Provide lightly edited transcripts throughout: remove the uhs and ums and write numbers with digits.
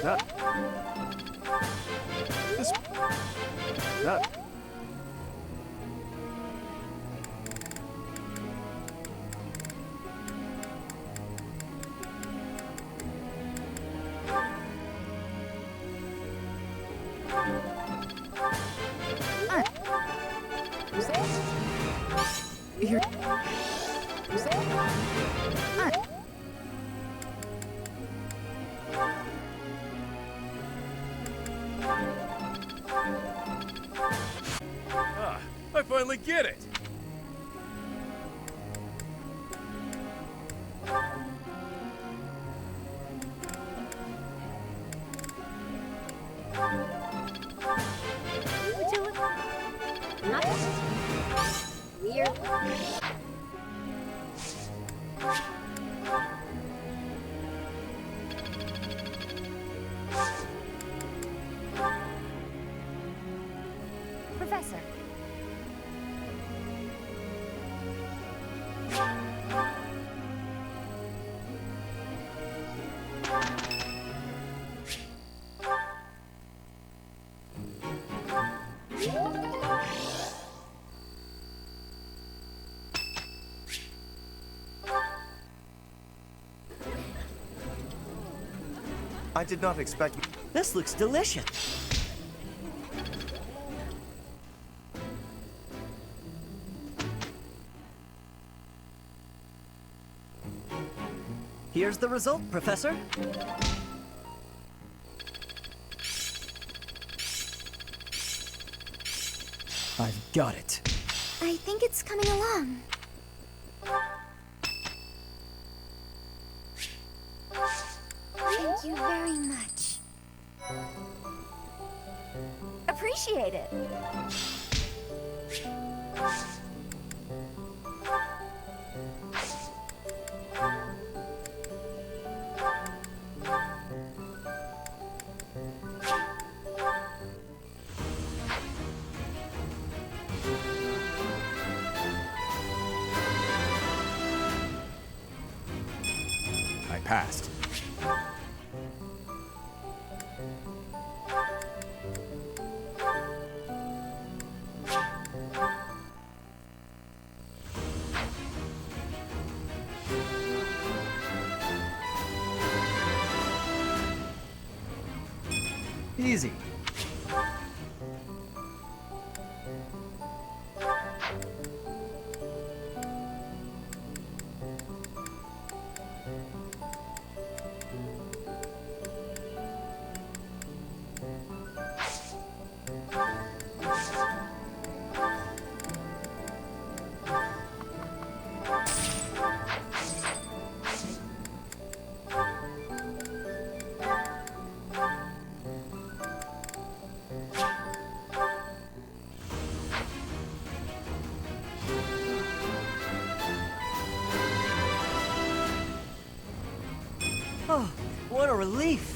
That. This. That. Here. I finally get it! Weird. Professor. I did not expect... This looks delicious. Here's the result, Professor. I've got it. I think it's coming along. Thank you very much. Appreciate it. I passed. Easy. Oh, what a relief.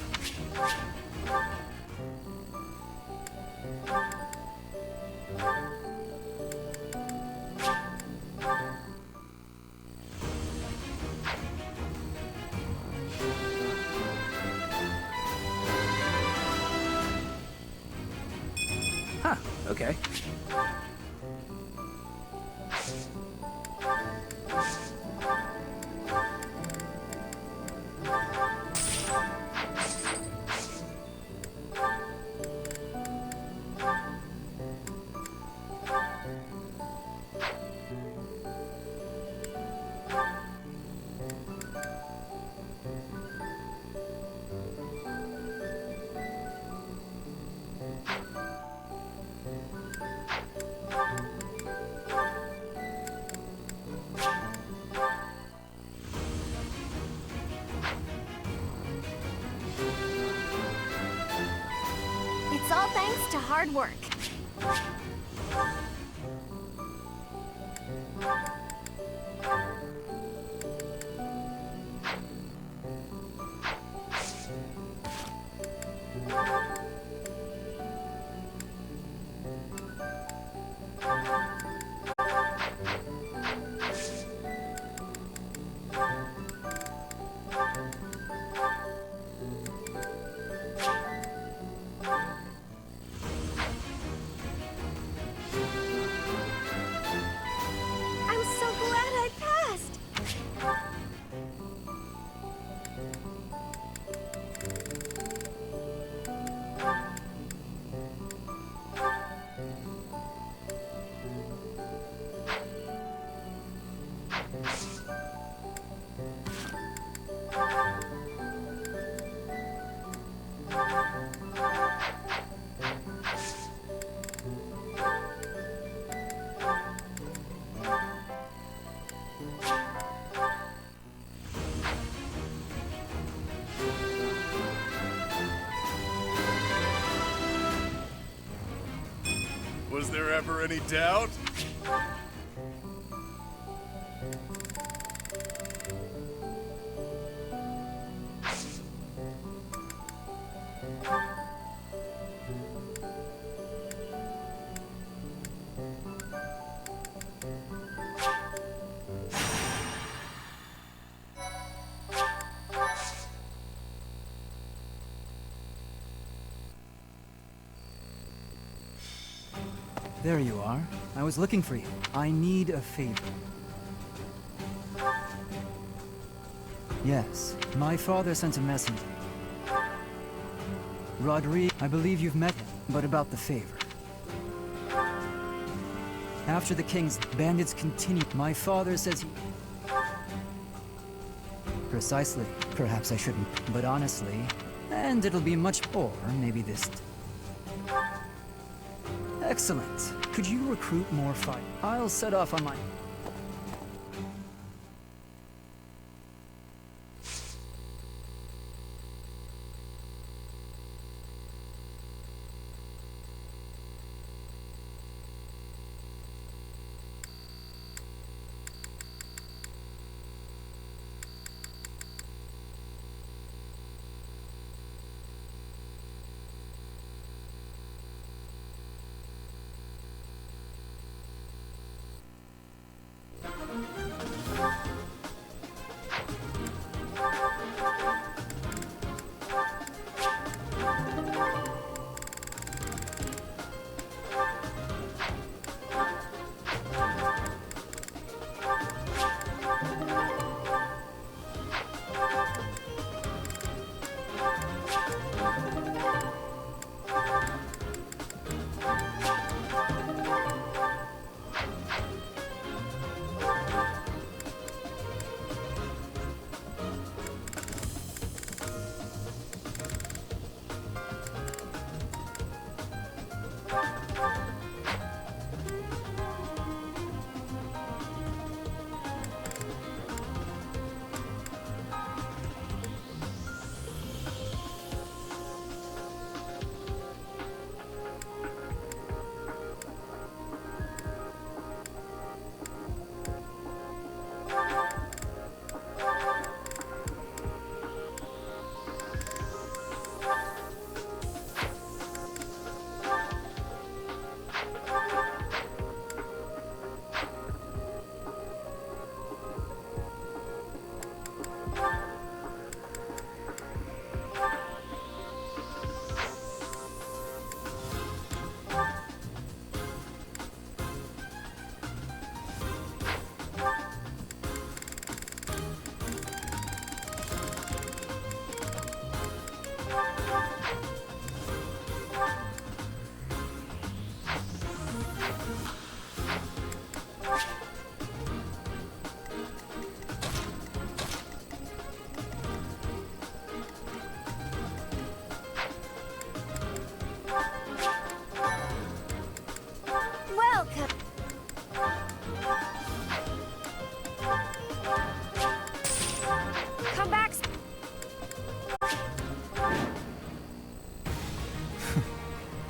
Huh, okay. It's all thanks to hard work. Was there ever any doubt? There you are. I was looking for you. I need a favor. Yes, my father sent a messenger. Rodrigue, I believe you've met him, but about the favor. After the king's bandits continue, my father says he... Precisely. Perhaps I shouldn't, but honestly, and it'll be much, or maybe this... Excellent. Could you recruit more fight? I'll set off on my...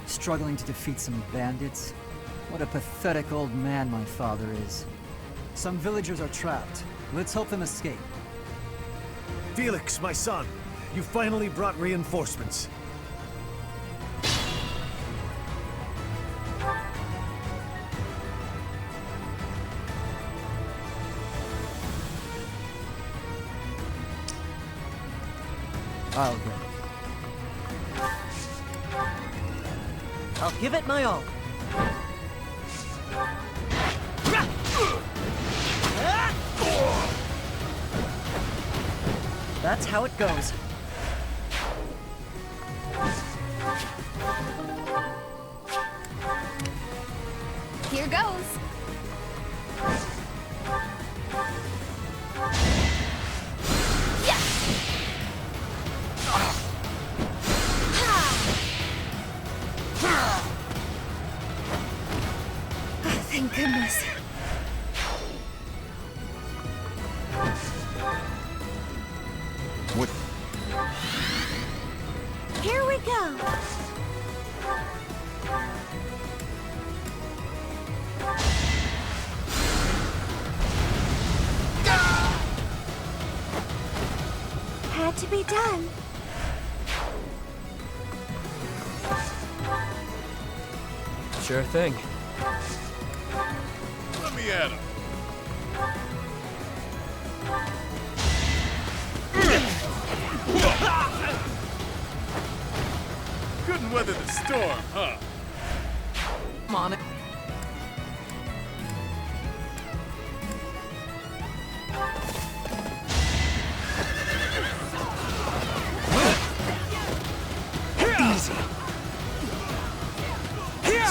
Struggling to defeat some bandits? What a pathetic old man my father is. Some villagers are trapped. Let's help them escape. Felix, my son, you finally brought reinforcements. I'll go. I'll give it my all. That's how it goes. Here goes. What? Here we go. Had to be done. Sure thing. Let me at him. Couldn't weather the storm, huh? Come on. Easy.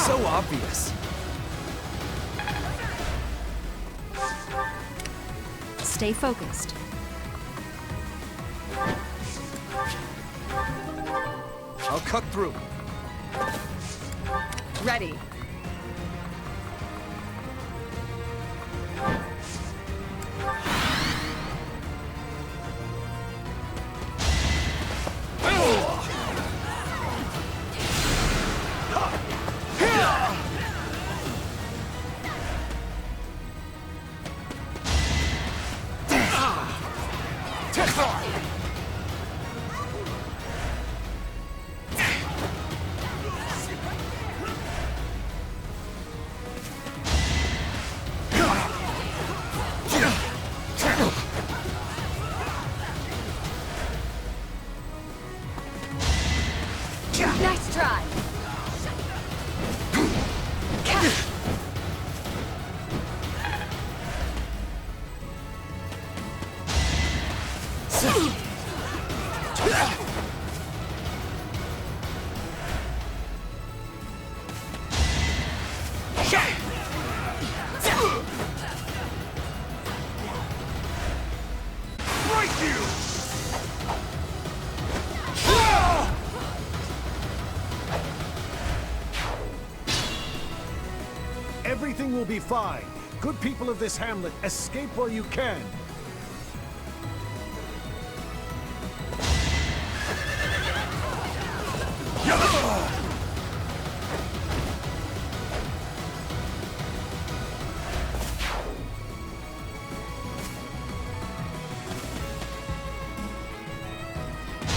So obvious. Stay focused. I'll cut through. Ready. Nice try. Everything will be fine. Good people of this hamlet, escape while you can.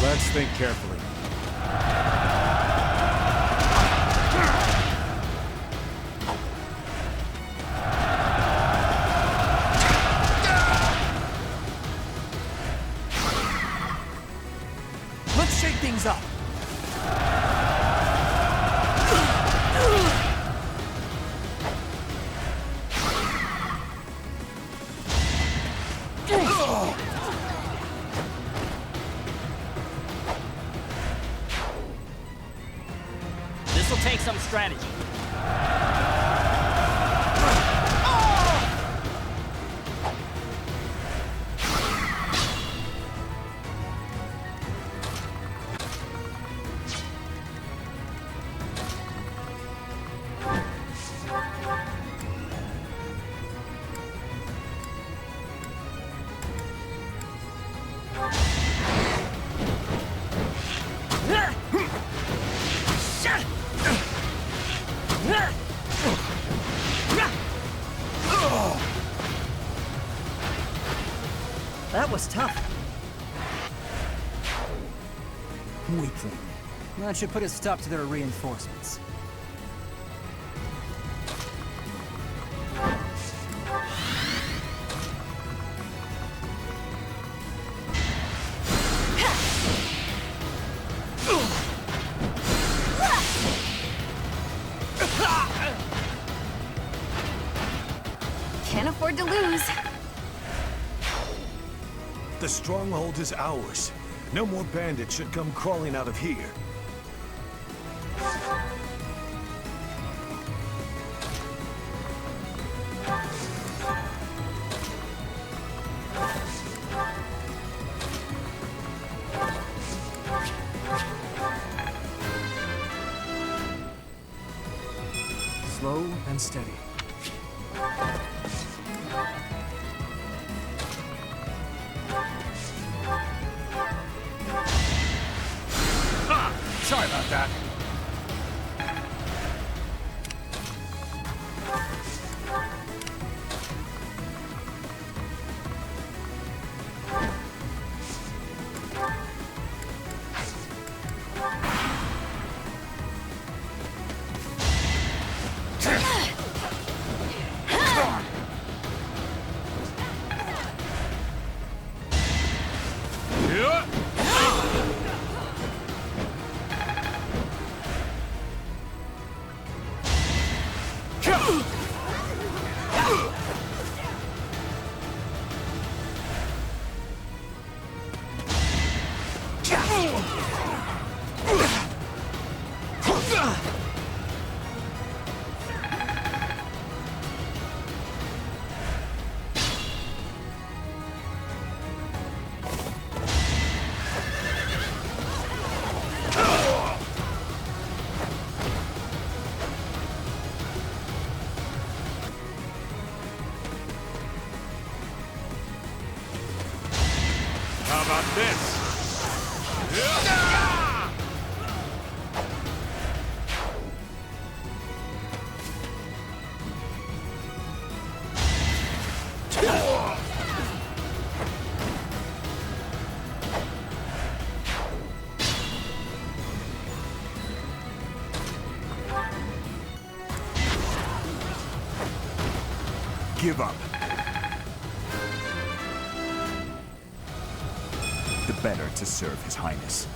Let's think carefully. Let's shake things up. This'll take some strategy. That was tough. Weakling. That should put a stop to their reinforcements. Can't afford to lose. The stronghold is ours. No more bandits should come crawling out of here. Slow and steady. Sorry about that. How about this? Give up. The better to serve His Highness.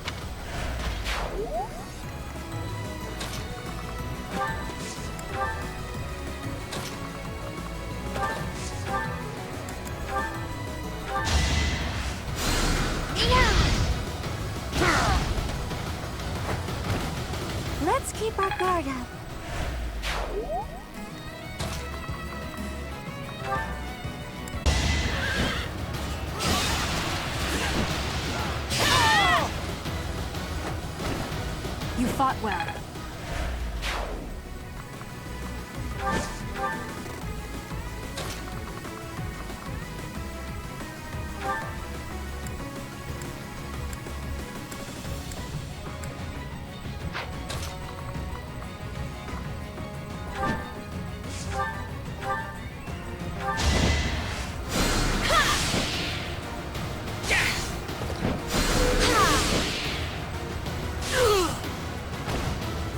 Let's keep our guard up. You fought well.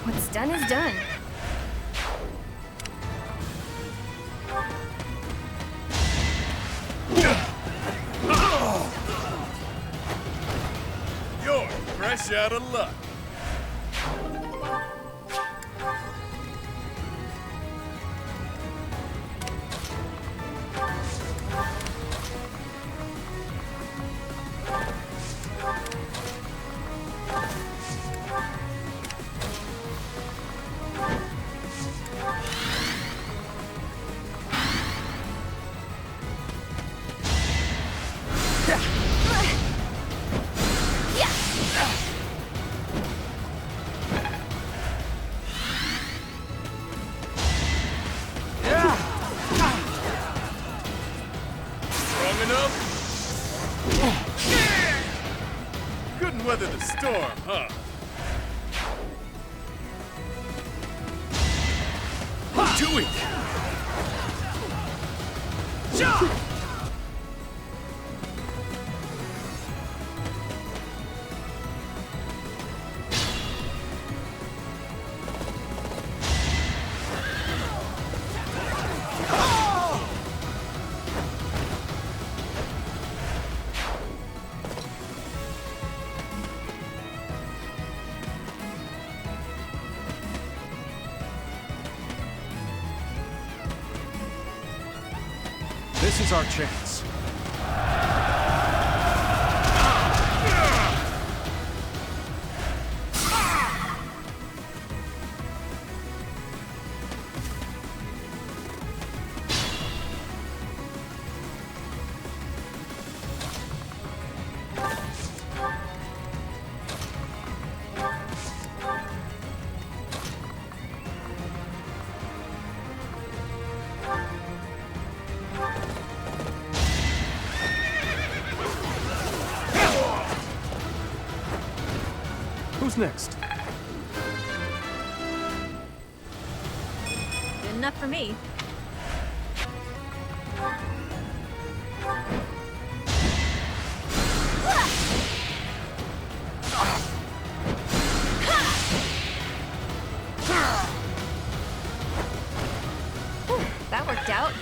What's done is done. You're fresh out of luck. Strong enough? Couldn't weather the storm, huh? Do it! This is our chance. Who's next? enough for me. That worked out.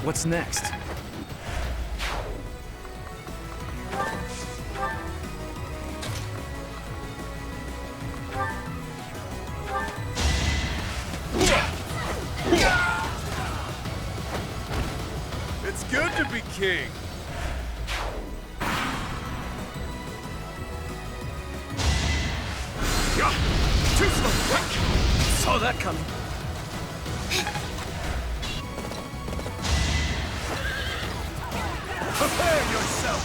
What's next? It's good to be king. Too slow! Saw that coming. Prepare yourself!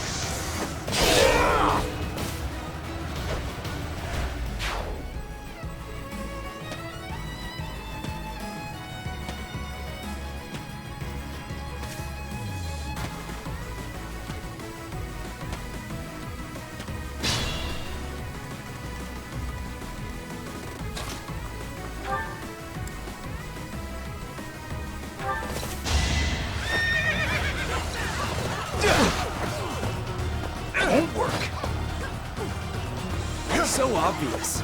Won't work. So obvious.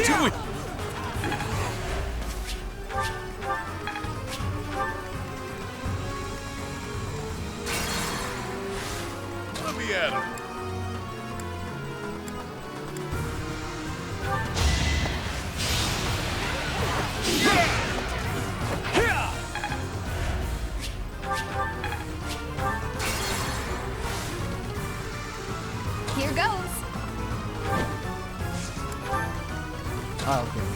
Do it! Let me at him. Here goes. Oh, okay.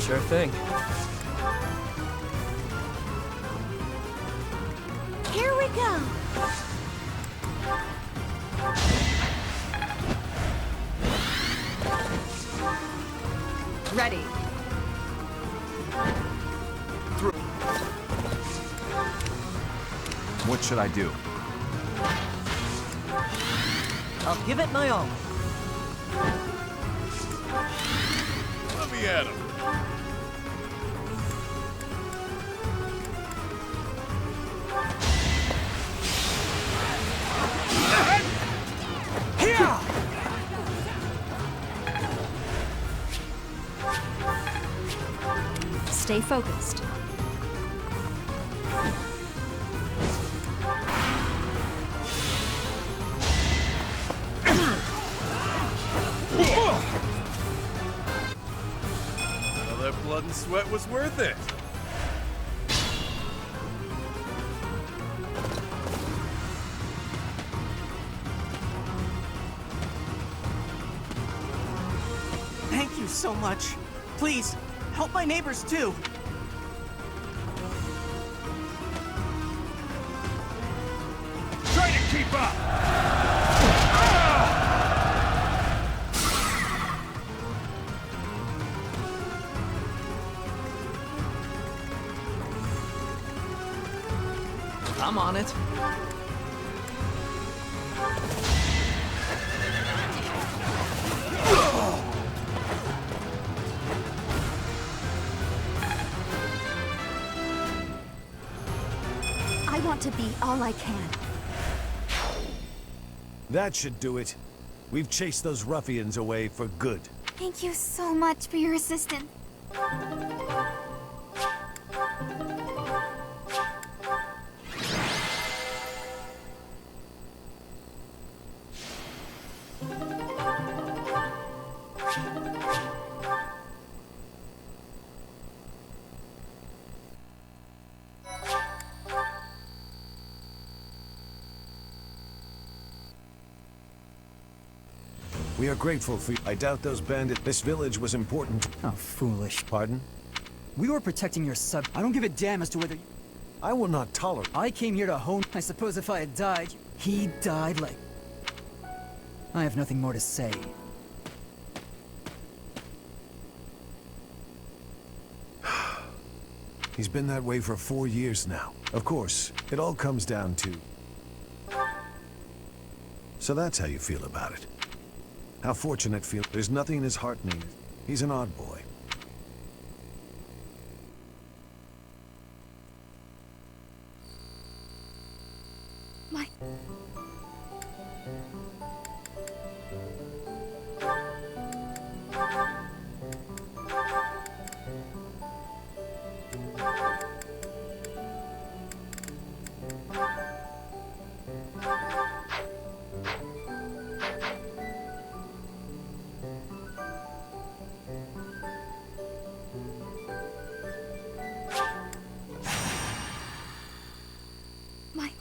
Sure thing. Here we go. Ready. What should I do? I'll give it my all. Let me at him. Here! Stay focused. All that blood and sweat was worth it. Thank you so much. Please, help my neighbors too. Try to keep up! I'm on it. I want to be all I can. That should do it. We've chased those ruffians away for good. Thank you so much for your assistance. We are grateful for you. I doubt those bandits. This village was important. How foolish. Pardon? We were protecting your sub. I don't give a damn as to whether... I will not tolerate. I came here to hone... I suppose if I had died, he died like... I have nothing more to say. He's been that way for 4 years now. Of course, it all comes down to... So that's how you feel about it. How fortunate feel. There's nothing in his heart needs. He's an odd boy. My...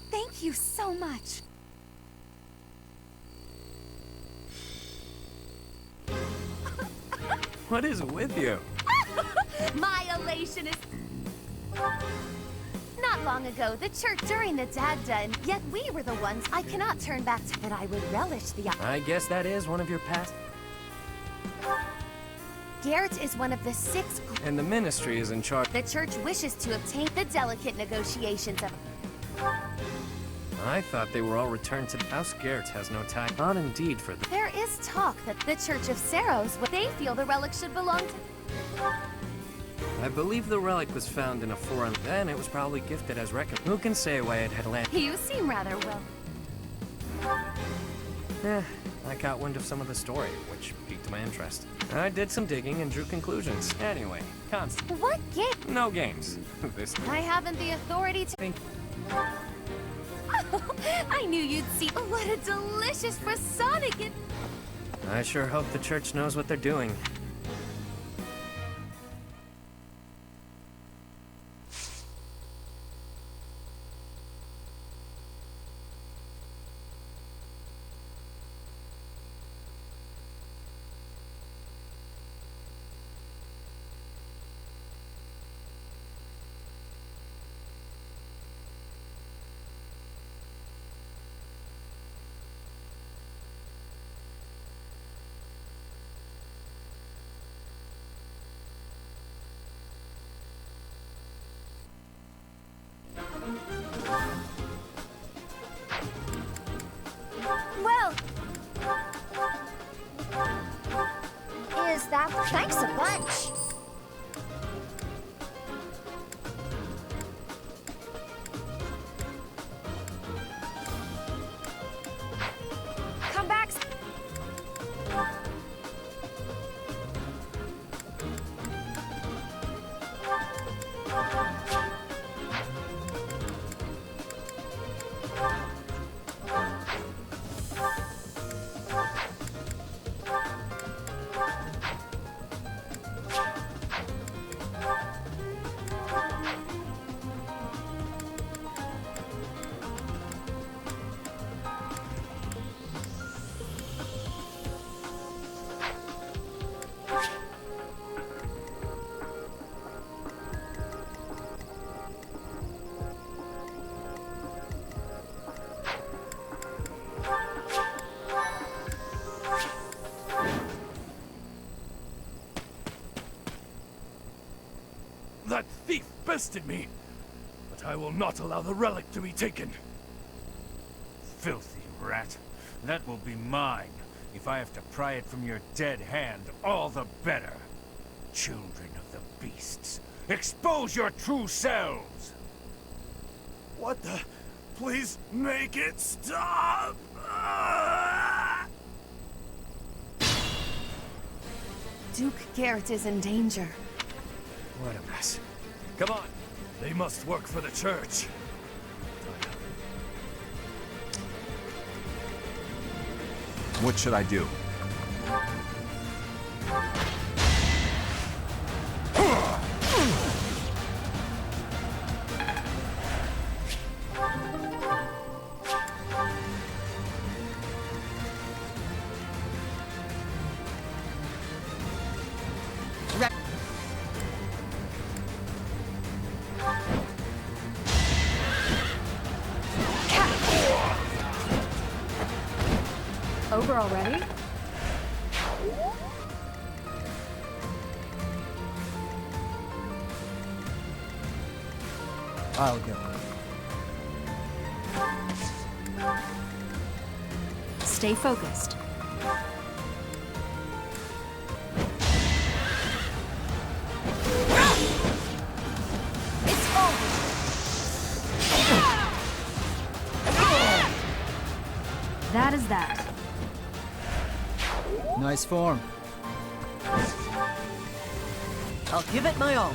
Thank you so much. What is with you? My elation is... Not long ago, the church during the Dagda, and yet we were the ones I cannot turn back to, but I would relish the... I guess that is one of your past... Garrett is one of the 6... And the ministry is in charge. The church wishes to obtain the delicate negotiations of... I thought they were all returned to... House Garrett has no tie. Not indeed for the... There is talk that the Church of Saros, they feel the relic should belong to... I believe the relic was found in a foreign... Then it was probably gifted as recompense. Who can say why it had landed? You seem rather well... I caught wind of some of the story, which piqued my interest. I did some digging and drew conclusions. Anyway, constant. What game? No games. This... I haven't the authority to... Think... I knew you'd see... What a delicious Frasonic it... I sure hope the church knows what they're doing. Well... Is that... Thanks a bunch. Come back... That thief bested me, but I will not allow the relic to be taken. Filthy rat. That will be mine. If I have to pry it from your dead hand, all the better. Children of the beasts, expose your true selves! What the? Please make it stop! Duke Garrett is in danger. What a mess. Come on. They must work for the church. What should I do? Over already? I'll go. Stay focused. It's over. That is that. Nice form. I'll give it my all.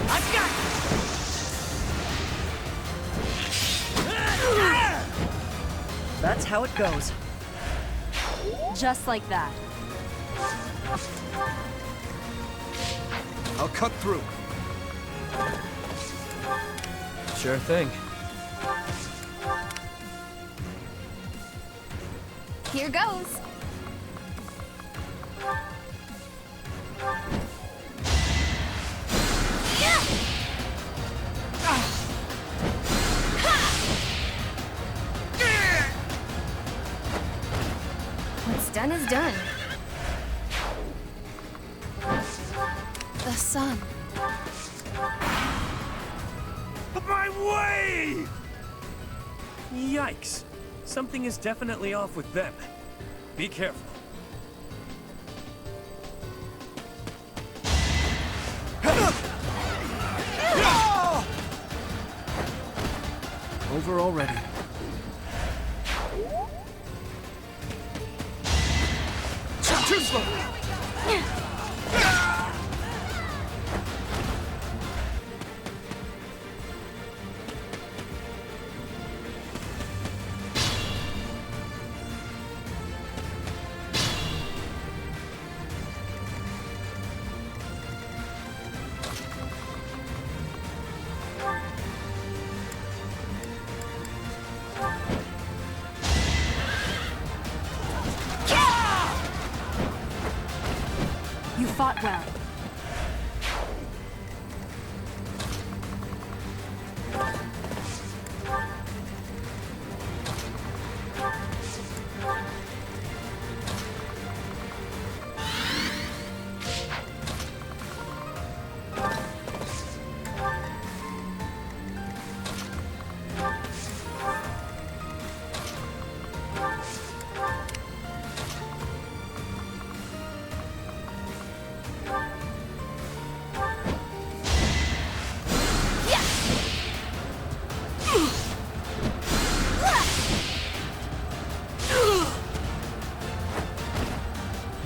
I've got it! That's how it goes. Just like that. I'll cut through. Sure thing. Here goes. What's done is done. The sun. My way! Yikes. Something is definitely off with them. Be careful. Over already. Too slow! You fought well.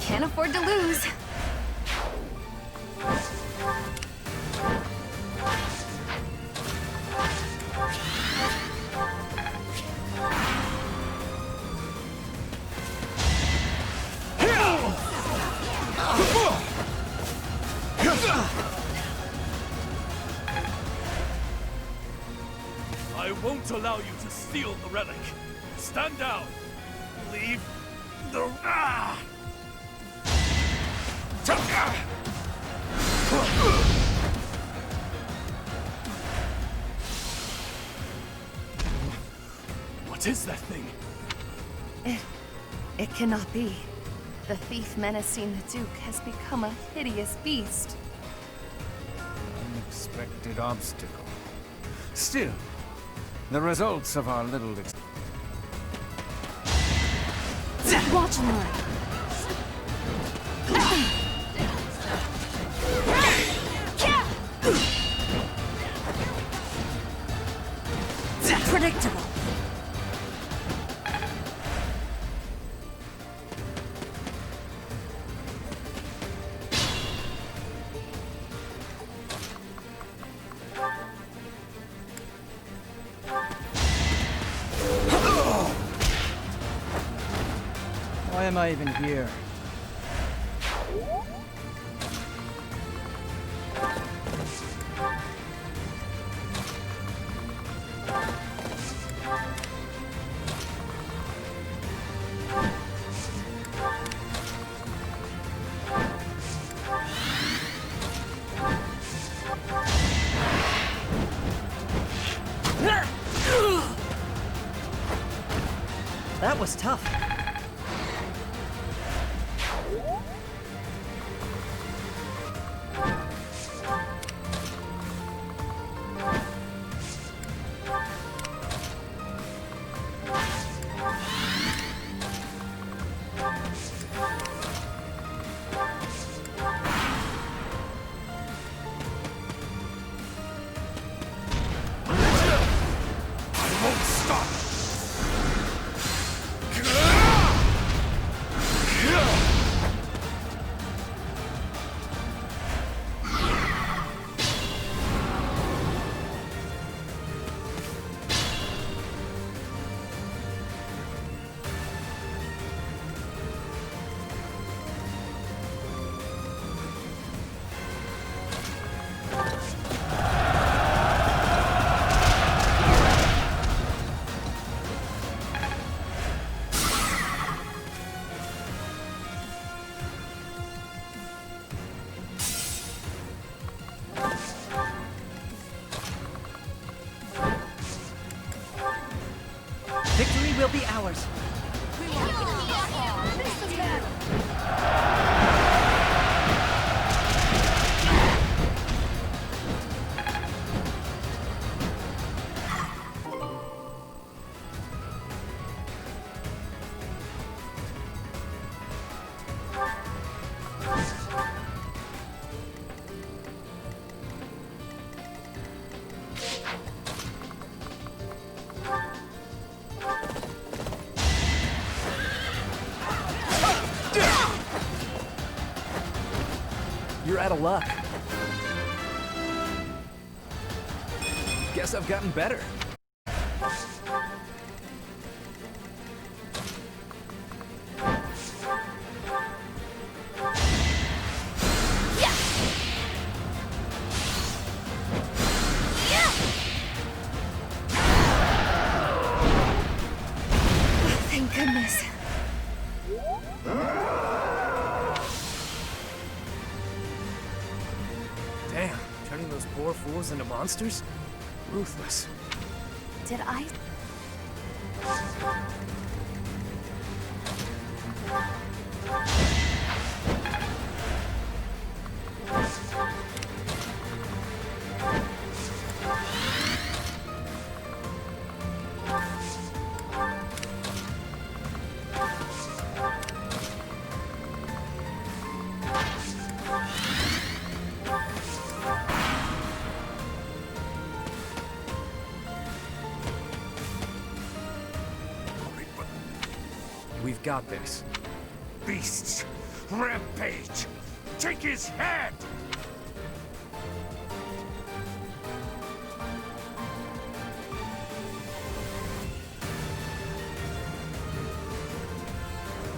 Can't afford to lose. I won't allow you to steal the relic. Stand down. Leave the... What is that thing? It cannot be. The thief menacing the Duke has become a hideous beast. Unexpected obstacle. Still, the results of our little Watch and learn. Predictable. Why am I even here? That was tough. Victory will be ours. You're out of luck. Guess I've gotten better. Thank goodness. Damn, turning those poor fools into monsters? Ruthless. Did I? We've got this. Beasts! Rampage! Take his head!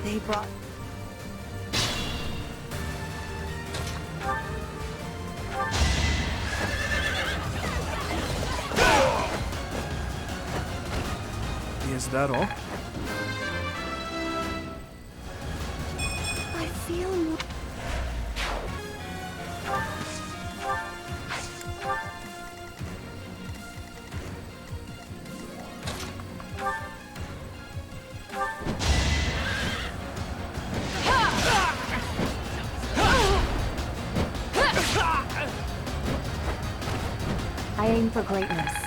They brought... Is that all? I feel more... I aim for greatness.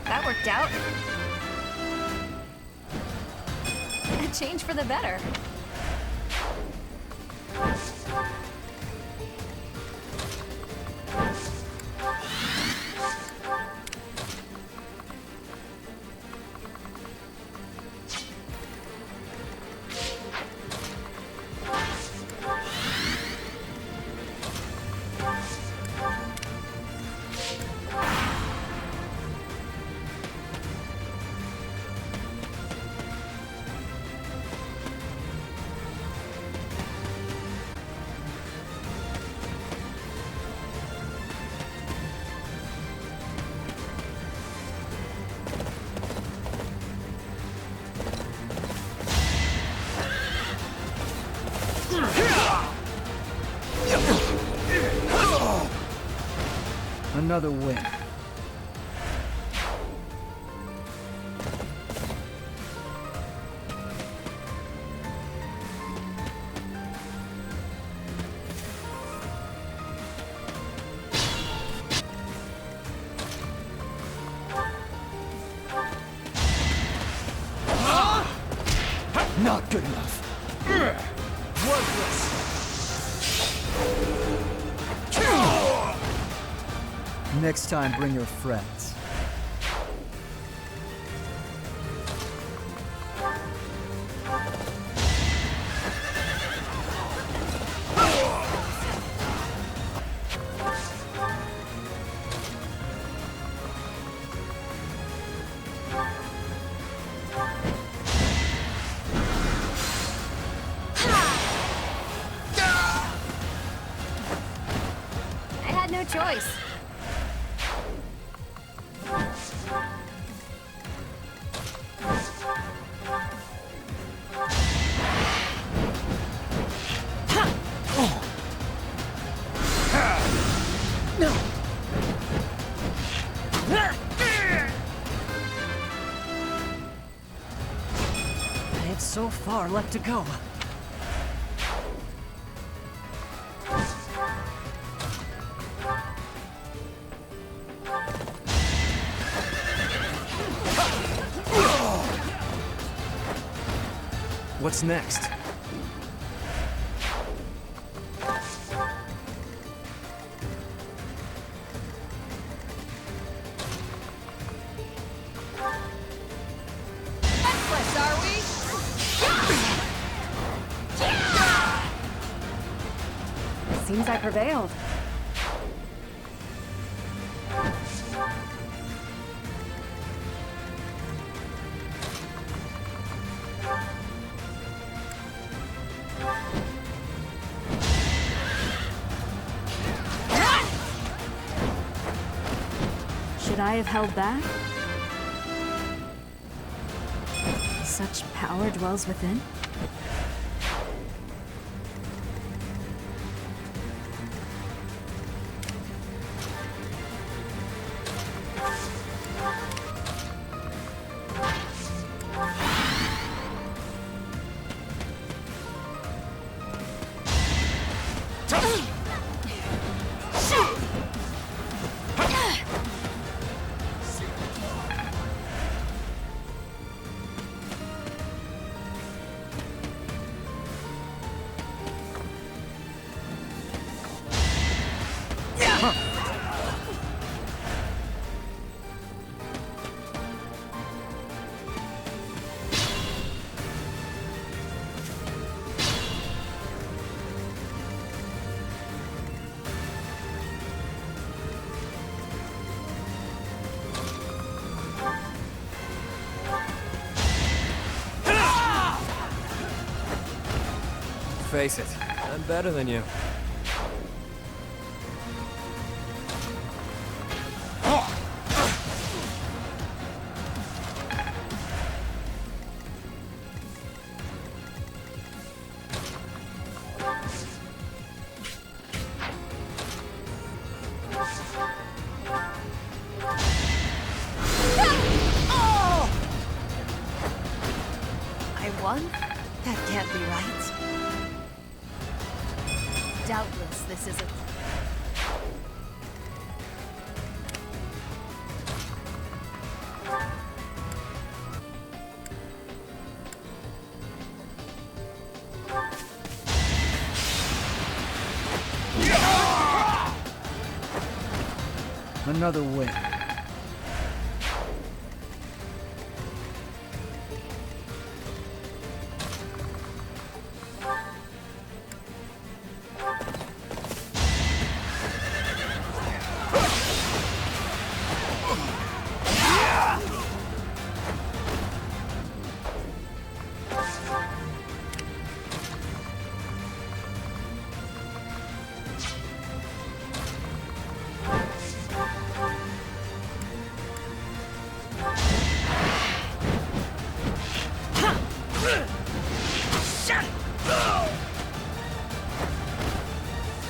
That worked out. A change for the better. Another win. Not good enough. Next time, bring your friends. I had no choice. I have so far left to go. What's next? Restless, are we? Seems I prevailed. Should I have held back? Such power dwells within? Face it, I'm better than you. I won? That can't be right. Doubtless, this isn't. Another win.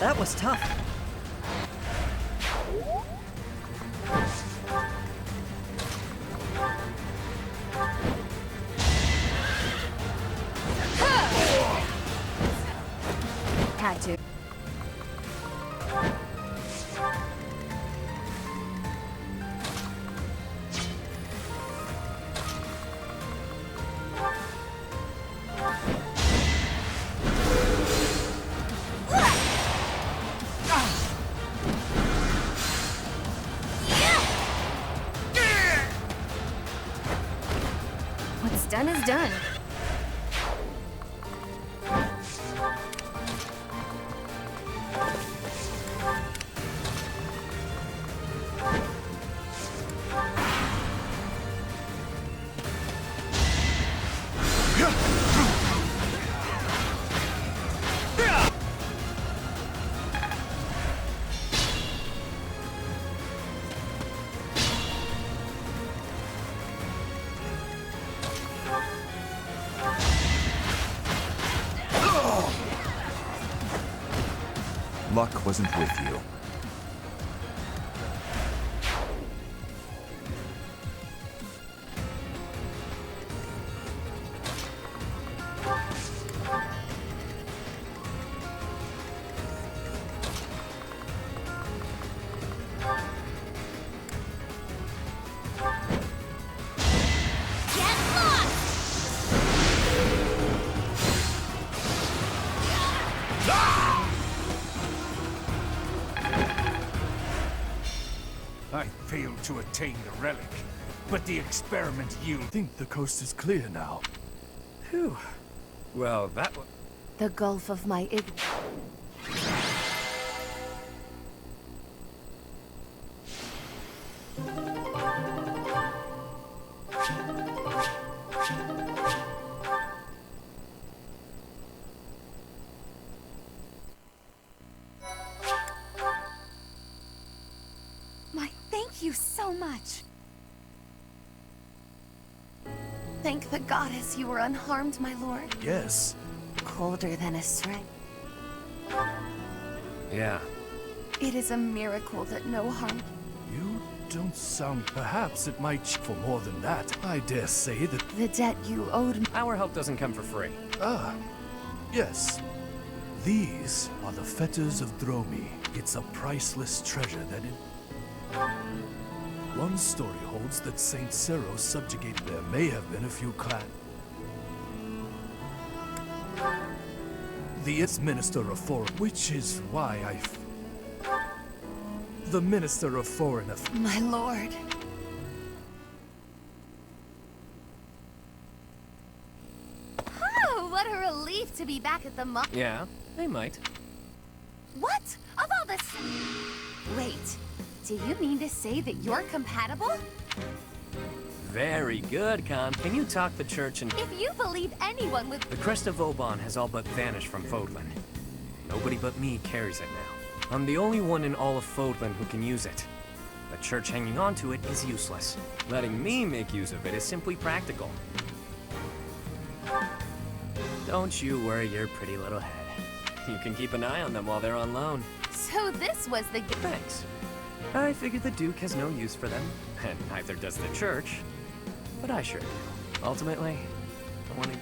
That was tough. Had to. What's done is done. Luck wasn't with you. I failed to attain the relic, but the experiment I yielded. think the coast is clear now. Phew. Well, that was... The gulf of my ignorance. Thank you so much. Thank the goddess you were unharmed, my lord. Yes. Colder than a string. Yeah. It is a miracle that no harm. You don't sound... Perhaps it might... For more than that, I dare say that... The debt you owed me. Our help doesn't come for free. Ah, yes. These are the fetters of Dromi. It's a priceless treasure that it... One story holds that Saint Sero subjugated. There may have been a few clan. The Minister of Foreign, which is why the Minister of Foreign Affairs. My lord. Oh, what a relief to be back at the Yeah, they might. What? Of all this... Wait, do you mean to say that you're compatible? Very good, Khan. Can you talk the church and... If you believe anyone with... The crest of Vauban has all but vanished from Fodlan. Nobody but me carries it now. I'm the only one in all of Fodlan who can use it. The church hanging on to it is useless. Letting me make use of it is simply practical. Don't you worry your pretty little head. You can keep an eye on them while they're on loan. So this was the... Thanks. I figured the Duke has no use for them, and neither does the church. But I sure do. Ultimately, I want to...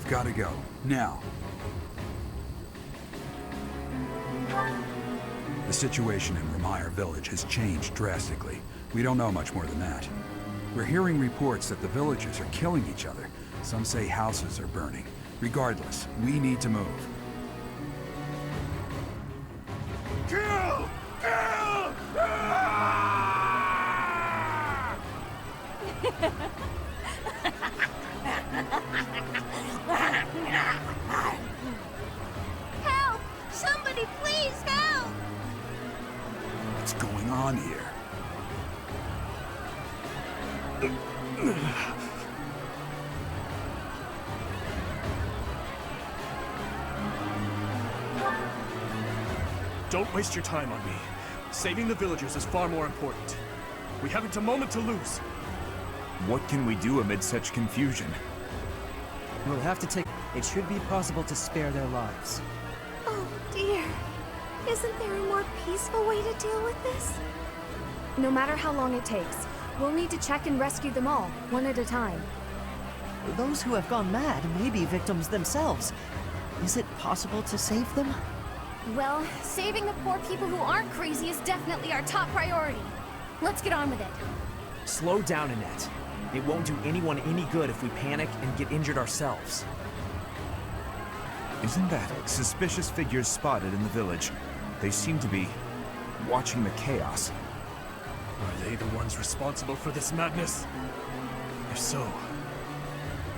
gotta go. Now. The situation in Ramire Village has changed drastically. We don't know much more than that. We're hearing reports that the villagers are killing each other. Some say houses are burning. Regardless, we need to move. Kill! Kill! Ah! Help! Somebody please help! What's going on here? Don't waste your time on me. Saving the villagers is far more important. We haven't a moment to lose. What can we do amid such confusion? We'll have to take... It should be possible to spare their lives. Oh dear. Isn't there a more peaceful way to deal with this? No matter how long it takes, we'll need to check and rescue them all, one at a time. Those who have gone mad may be victims themselves. Is it possible to save them? Well, saving the poor people who aren't crazy is definitely our top priority. Let's get on with it. Slow down, Annette. It won't do anyone any good if we panic and get injured ourselves. Isn't that suspicious figures spotted in the village? They seem to be watching the chaos. Are they the ones responsible for this madness? If so,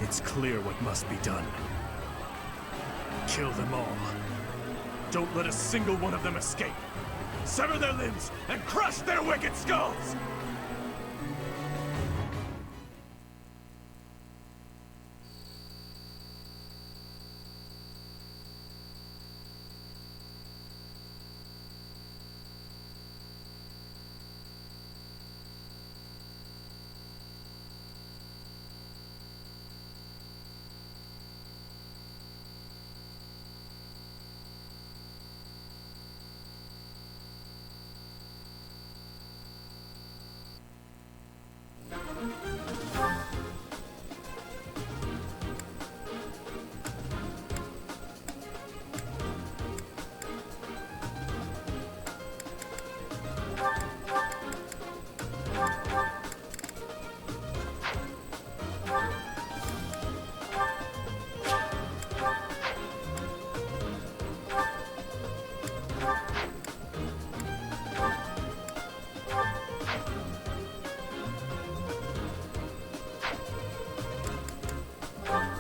it's clear what must be done. Kill them all. Don't let a single one of them escape. Sever their limbs and crush their wicked skulls!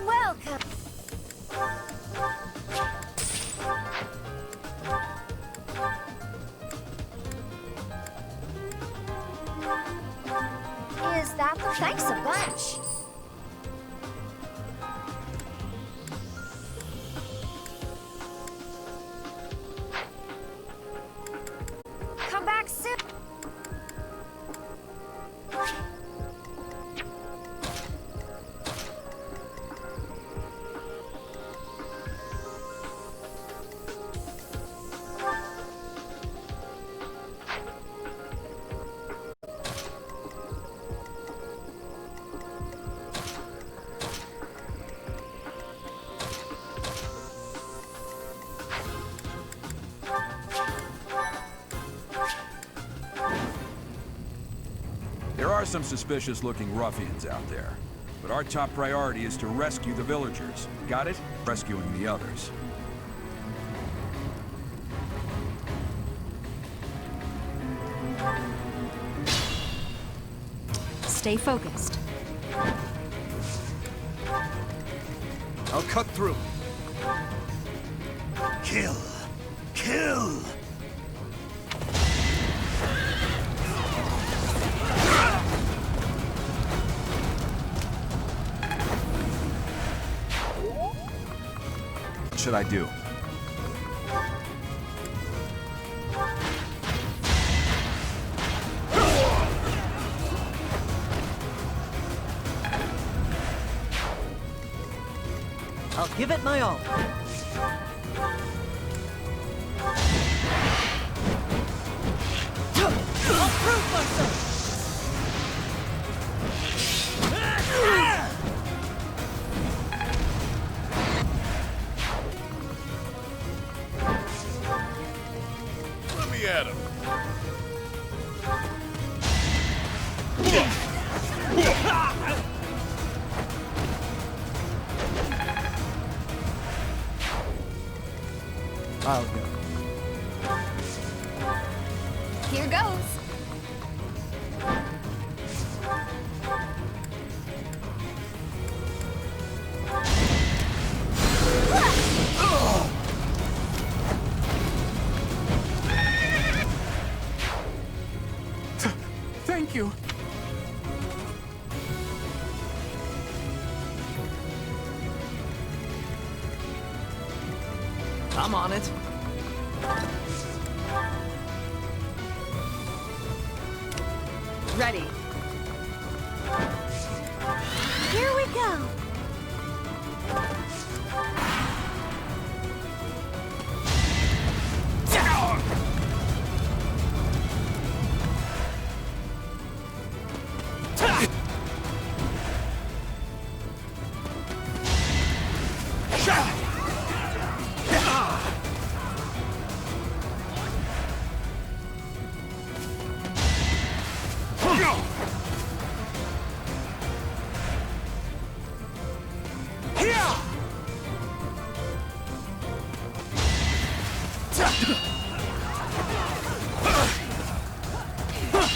Welcome! Is that the... Thanks a bunch! Come back soon! There are some suspicious-looking ruffians out there, but our top priority is to rescue the villagers. Got it? Rescuing the others. Stay focused. I'll cut through. Kill! Kill! What should I do? I'll give it my all. I'll prove myself! the atom. I'll go. Here goes. Thank you. I'm on it. Ready. Here we go.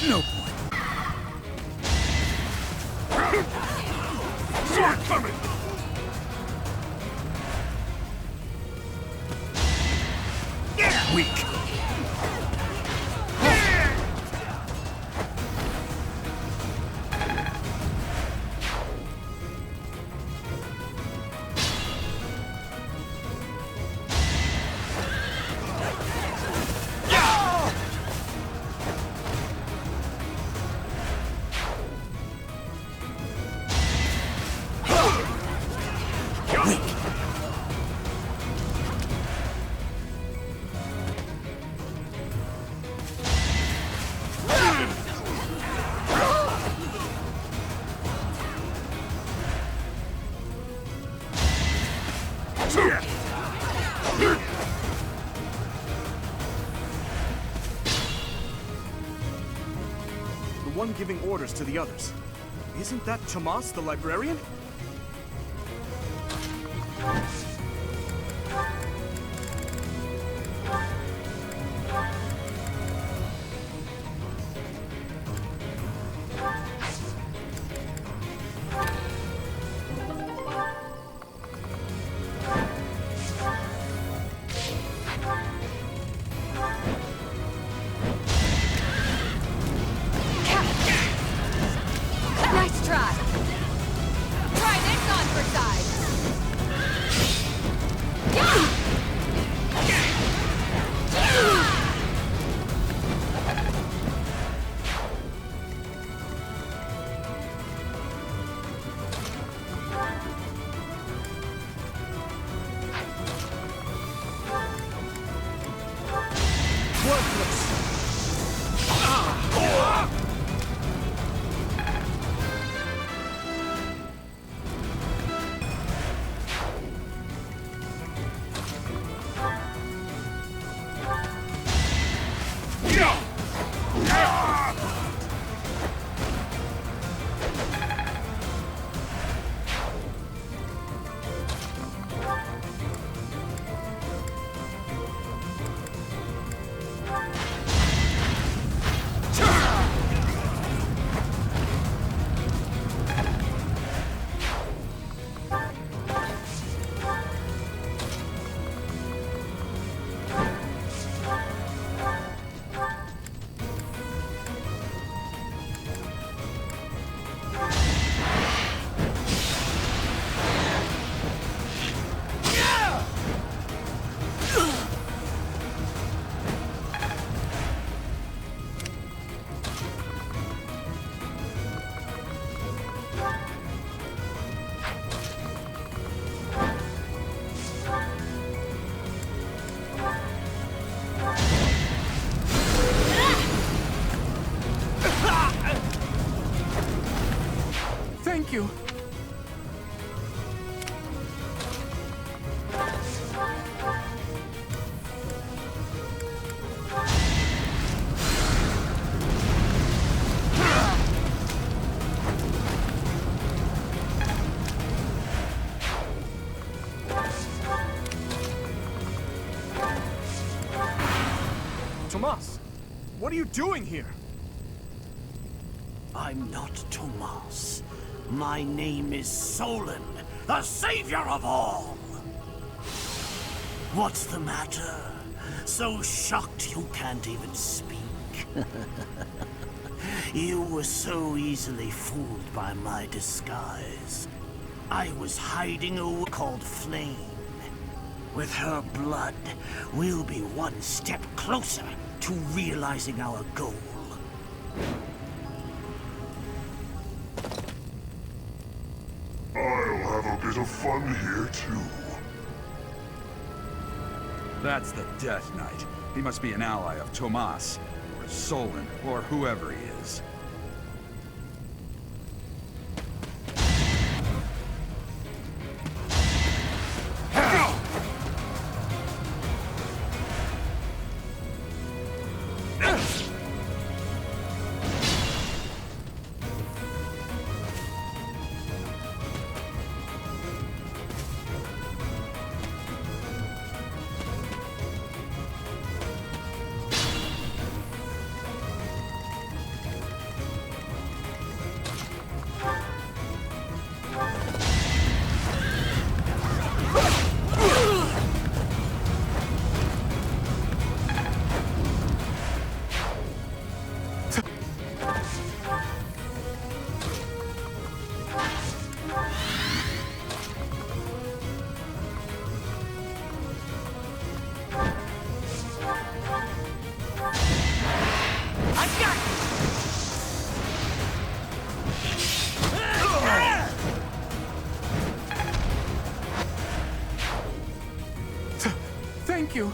No. Sword coming! Weak. The one giving orders to the others. Isn't that Tomas, the librarian? Nice try. Try this on for size. Thank you. Tomas, what are you doing here? I'm not Tomas. My name is Solon, the savior of all. What's the matter? So shocked you can't even speak? You were so easily fooled by my disguise. I was hiding a woman called Flame. With her blood, we'll be one step closer to realizing our goal. I'll have a bit of fun here, too. That's the Death Knight. He must be an ally of Tomas, or Solon, or whoever he is. Thank you.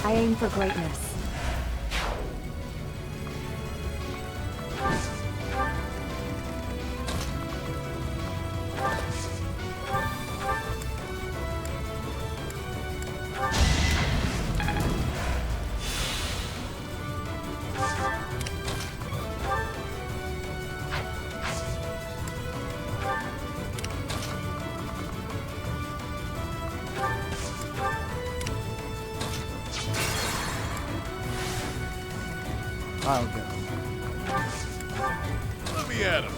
I aim for greatness. I'll go. Let me at him.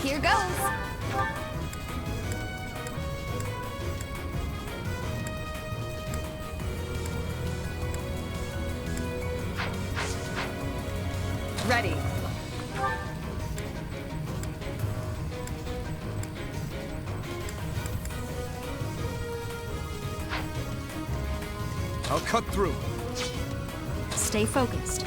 Here goes. Ready. I'll cut through. Stay focused.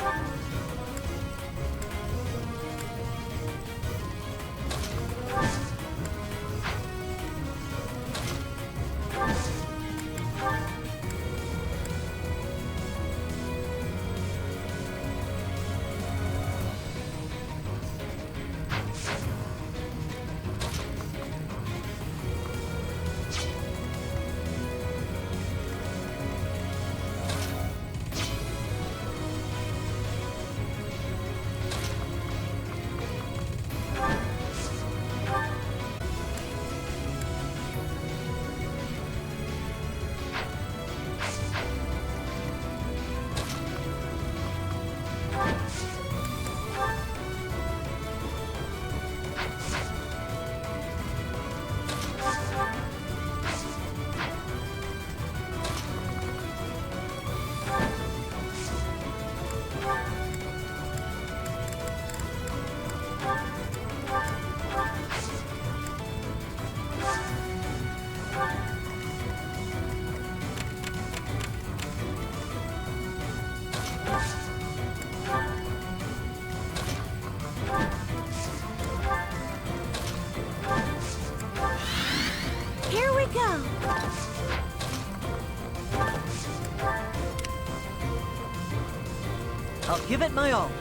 give it my all.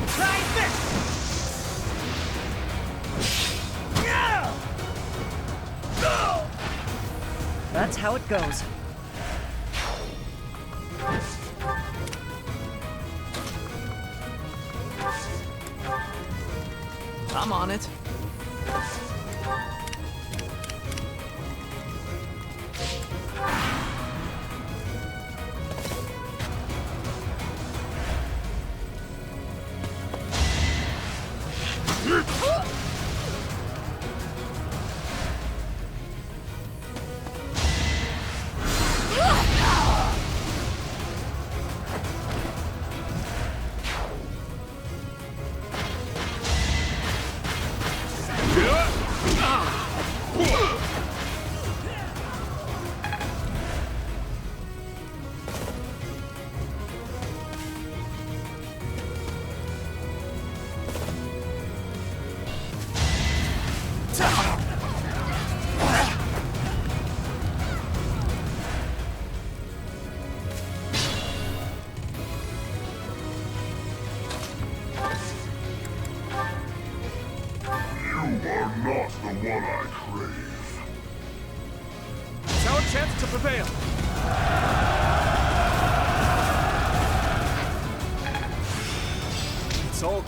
Try this! That's how it goes. I'm on it. It's our chance to prevail. It's all.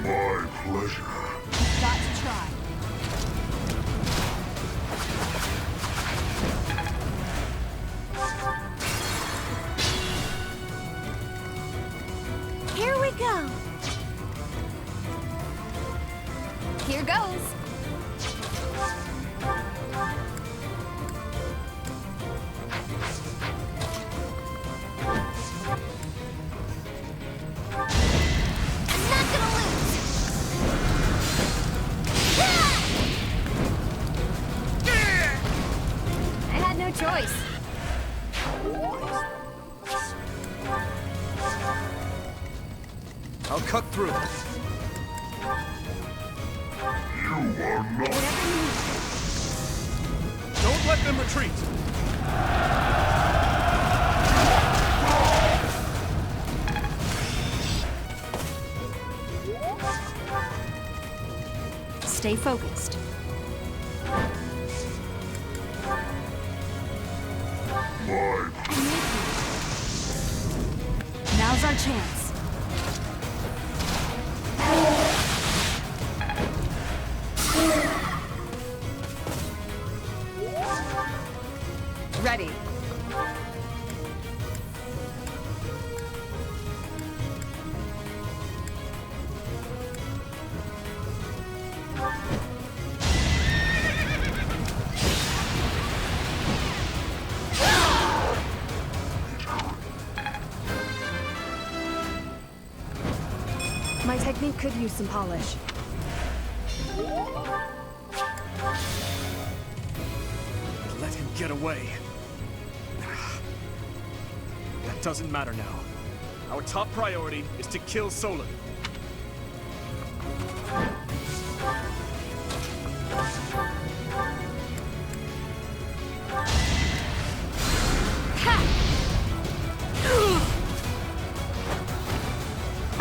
My pleasure. Got to try. Here we go. Here goes. I'm not gonna lose. I had no choice. I'll cut through. You are not. Don't let them retreat. Stay focused. My Now's our chance. Ready. My technique could use some polish. Let him get away. That doesn't matter now. Our top priority is to kill Solon.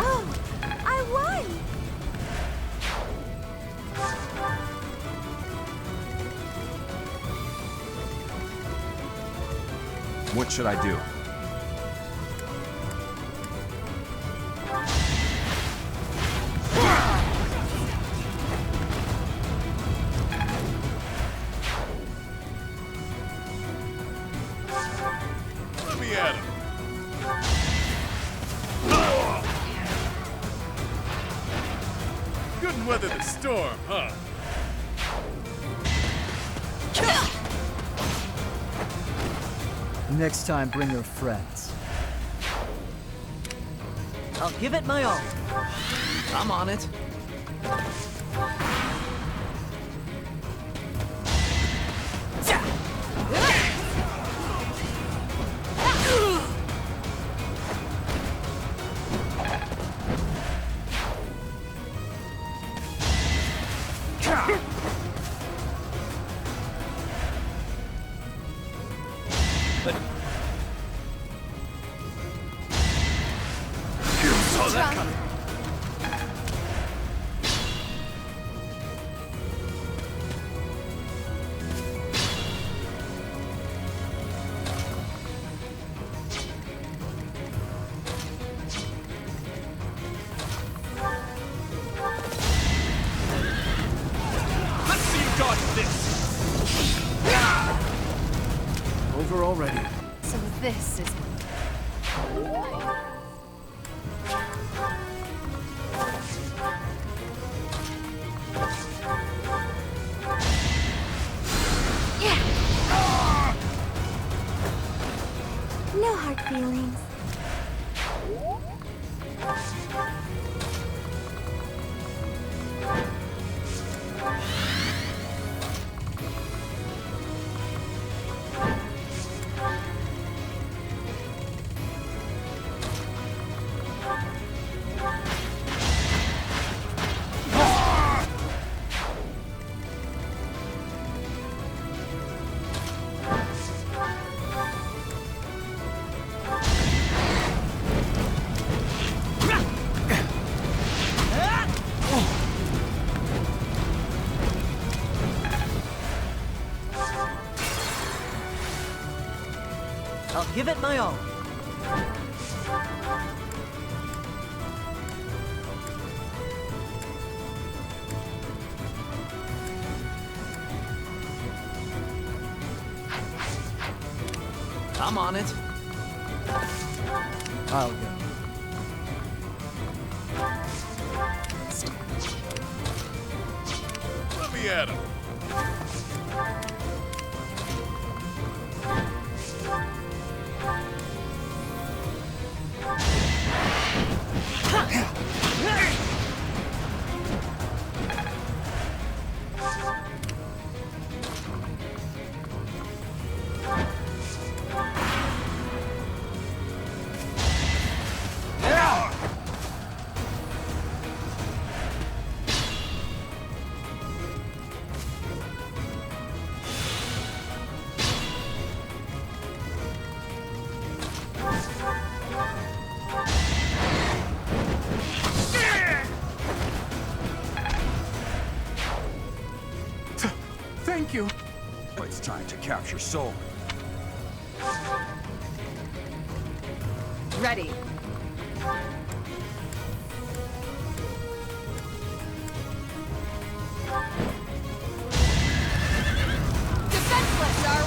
Oh, I won! What should I do? Let me at him. Couldn't weather the storm, huh? Next time, bring your friends. I'll give it my all. I'm on it. Over already. So this is... No hard feelings. I'll give it my all. I'm on it. I'll go. Let me at him. Thank you. It's time to capture Soul. Ready. Defenseless, are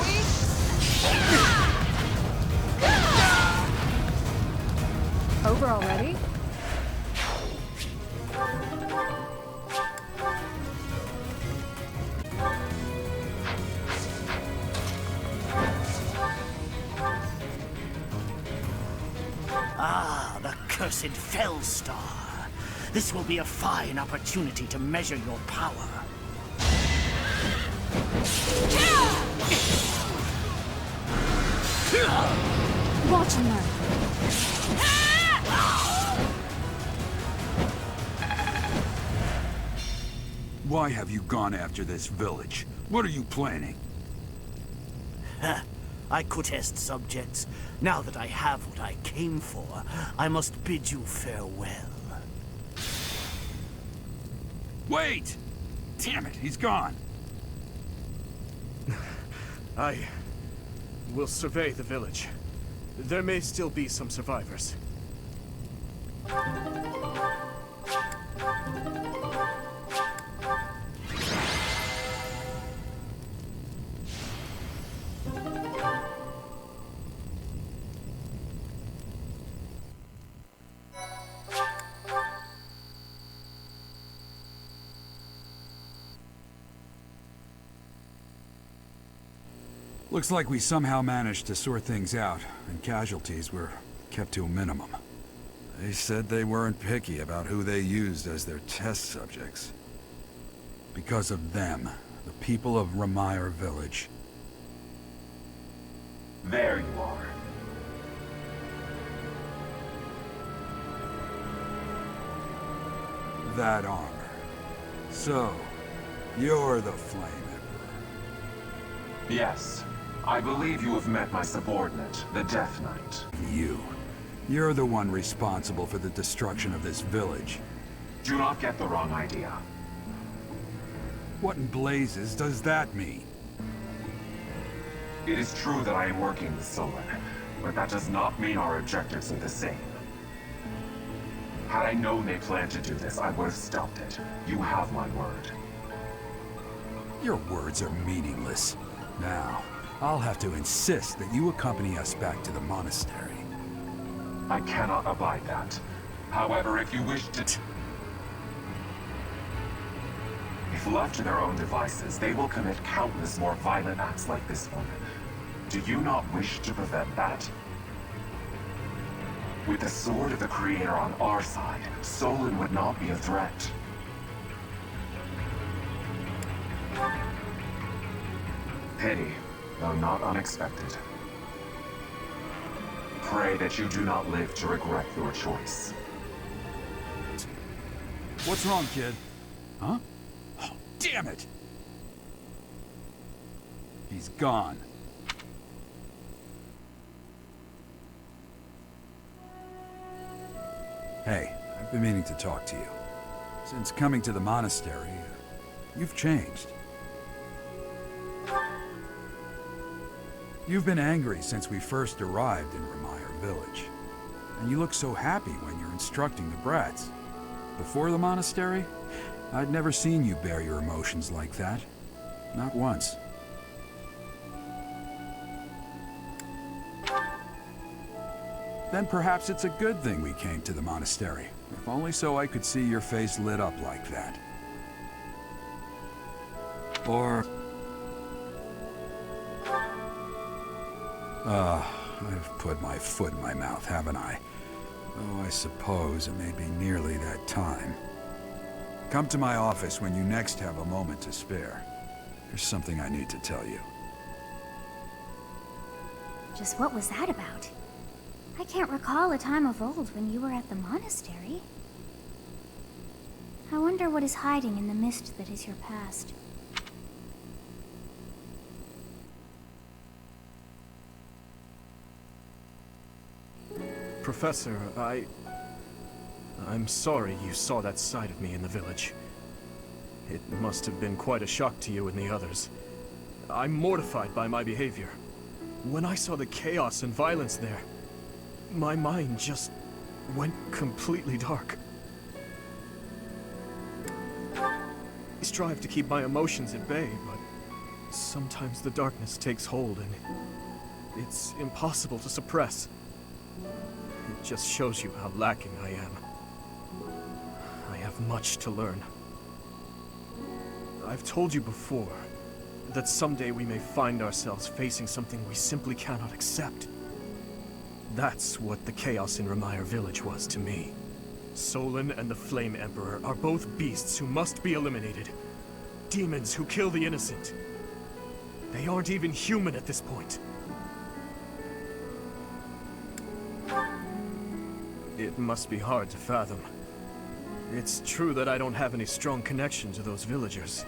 we? Over already? Ah, the cursed Fellstar. This will be a fine opportunity to measure your power. Watch and learn. Why have you gone after this village? What are you planning? I contest subjects. Now that I have what I came for, I must bid you farewell. Wait! Damn it, he's gone. I will survey the village. There may still be some survivors. Looks like we somehow managed to sort things out, and casualties were kept to a minimum. They said they weren't picky about who they used as their test subjects. Because of them, the people of Ramire Village. There you are. That armor. So, you're the Flame Emperor. Yes. I believe you have met my subordinate, the Death Knight. You're the one responsible for the destruction of this village. Do not get the wrong idea. What in blazes does that mean? It is true that I am working with Solon, but that does not mean our objectives are the same. Had I known they planned to do this, I would have stopped it. You have my word. Your words are meaningless. Now, I'll have to insist that you accompany us back to the monastery. I cannot abide that. However, if you wish to... If left to their own devices, they will commit countless more violent acts like this one. Do you not wish to prevent that? With the sword of the Creator on our side, Solon would not be a threat. Pity, though not unexpected. Pray that you do not live to regret your choice. What's wrong, kid? Huh? Oh, damn it! He's gone. Hey, I've been meaning to talk to you. Since coming to the monastery, you've changed. You've been angry since we first arrived in Ramire Village. And you look so happy when you're instructing the brats. Before the monastery, I'd never seen you bear your emotions like that. Not once. Then perhaps it's a good thing we came to the monastery. If only so I could see your face lit up like that. Or... I've put my foot in my mouth, haven't I? Oh, I suppose it may be nearly that time. Come to my office when you next have a moment to spare. There's something I need to tell you. Just what was that about? I can't recall a time of old when you were at the monastery. I wonder what is hiding in the mist that is your past. Professor, I'm sorry you saw that side of me in the village. It must have been quite a shock to you and the others. I'm mortified by my behavior. When I saw the chaos and violence there, my mind just went completely dark. I strive to keep my emotions at bay, but sometimes the darkness takes hold and it's impossible to suppress. It just shows you how lacking I am. I have much to learn. I've told you before that someday we may find ourselves facing something we simply cannot accept. That's what the chaos in Ramire Village was to me. Solon and the Flame Emperor are both beasts who must be eliminated. Demons who kill the innocent. They aren't even human at this point. It must be hard to fathom. It's true that I don't have any strong connection to those villagers.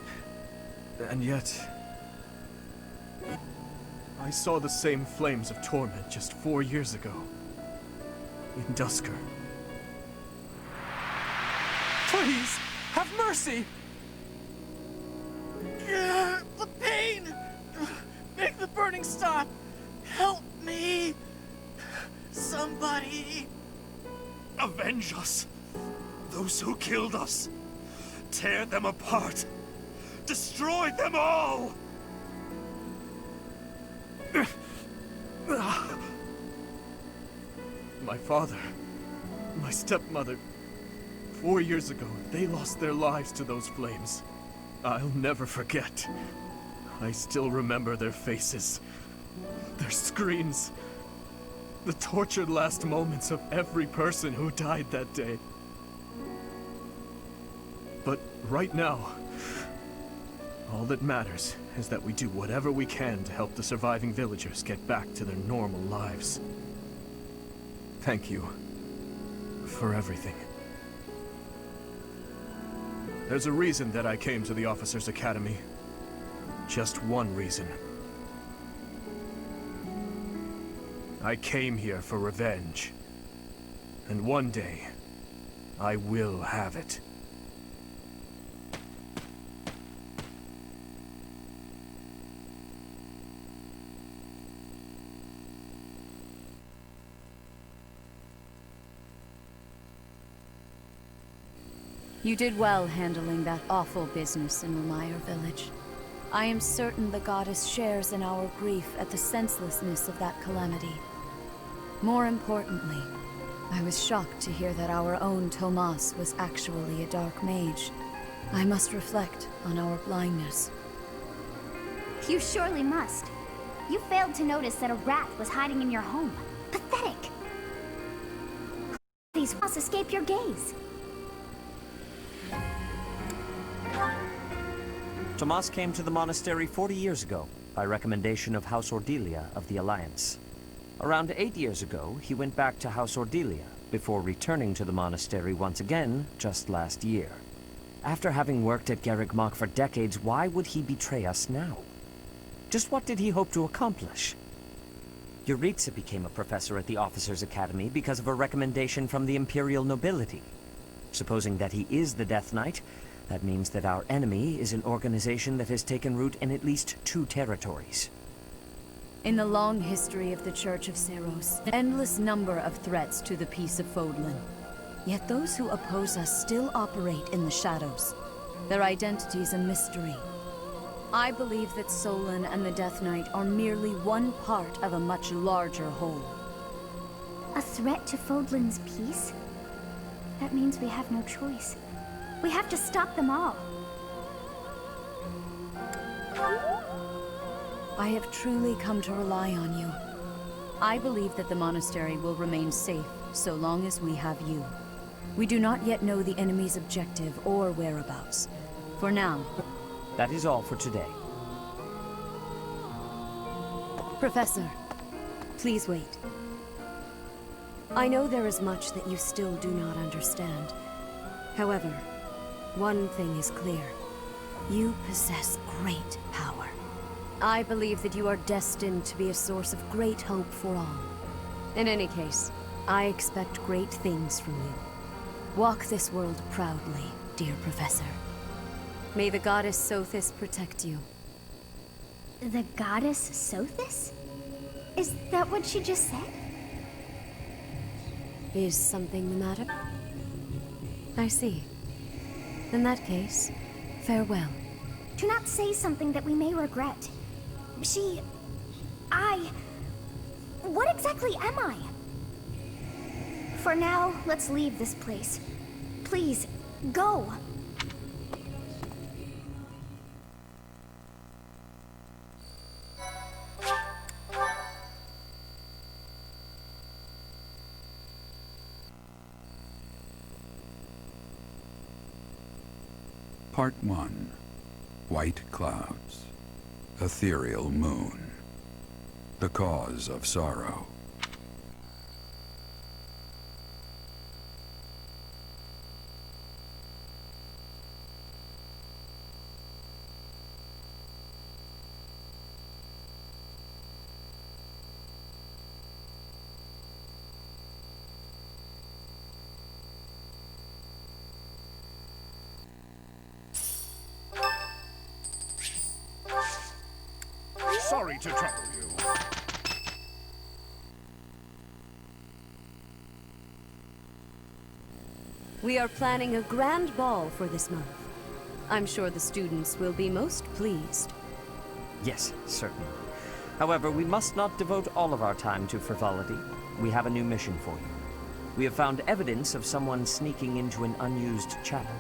And yet... I saw the same flames of torment just 4 years ago. In Dusker. Please, have mercy! The pain! Make the burning stop! Help me! Somebody! Avenge us! Those who killed us! Tear them apart! Destroy them all! My father, my stepmother, 4 years ago, they lost their lives to those flames. I'll never forget. I still remember their faces, their screams. The tortured last moments of every person who died that day. But right now, all that matters is that we do whatever we can to help the surviving villagers get back to their normal lives. Thank you for everything. There's a reason that I came to the Officers' Academy. Just one reason. I came here for revenge. And one day, I will have it. You did well handling that awful business in Remire Village. I am certain the goddess shares in our grief at the senselessness of that calamity. More importantly, I was shocked to hear that our own Tomas was actually a dark mage. I must reflect on our blindness. You surely must. You failed to notice that a rat was hiding in your home. Pathetic! These must escape your gaze. Tomas came to the monastery 40 years ago, by recommendation of House Ordelia of the Alliance. Around 8 years ago, he went back to House Ordelia, before returning to the monastery once again, just last year. After having worked at Garreg for decades, why would he betray us now? Just what did he hope to accomplish? Yuritsa became a professor at the Officers' Academy because of a recommendation from the Imperial nobility. Supposing that he is the Death Knight, that means that our enemy is an organization that has taken root in at least 2 territories. In the long history of the Church of Seros, an endless number of threats to the peace of Fodlan. Yet those who oppose us still operate in the shadows. Their identity's a mystery. I believe that Solon and the Death Knight are merely one part of a much larger whole. A threat to Fodlan's peace? That means we have no choice. We have to stop them all. I have truly come to rely on you. I believe that the monastery will remain safe so long as we have you. We do not yet know the enemy's objective or whereabouts. For now... That is all for today. Professor, please wait. I know there is much that you still do not understand. However, one thing is clear. You possess great power. I believe that you are destined to be a source of great hope for all. In any case, I expect great things from you. Walk this world proudly, dear Professor. May the goddess Sothis protect you. The goddess Sothis? Is that what she just said? Is something the matter? I see. In that case, farewell. Do not say something that we may regret. What exactly am I? For now, let's leave this place. Please, go! Part 1. White Clouds. Ethereal Moon. The Cause of Sorrow. Sorry to trouble you. We are planning a grand ball for this month. I'm sure the students will be most pleased. Yes, certainly. However, we must not devote all of our time to frivolity. We have a new mission for you. We have found evidence of someone sneaking into an unused chapel.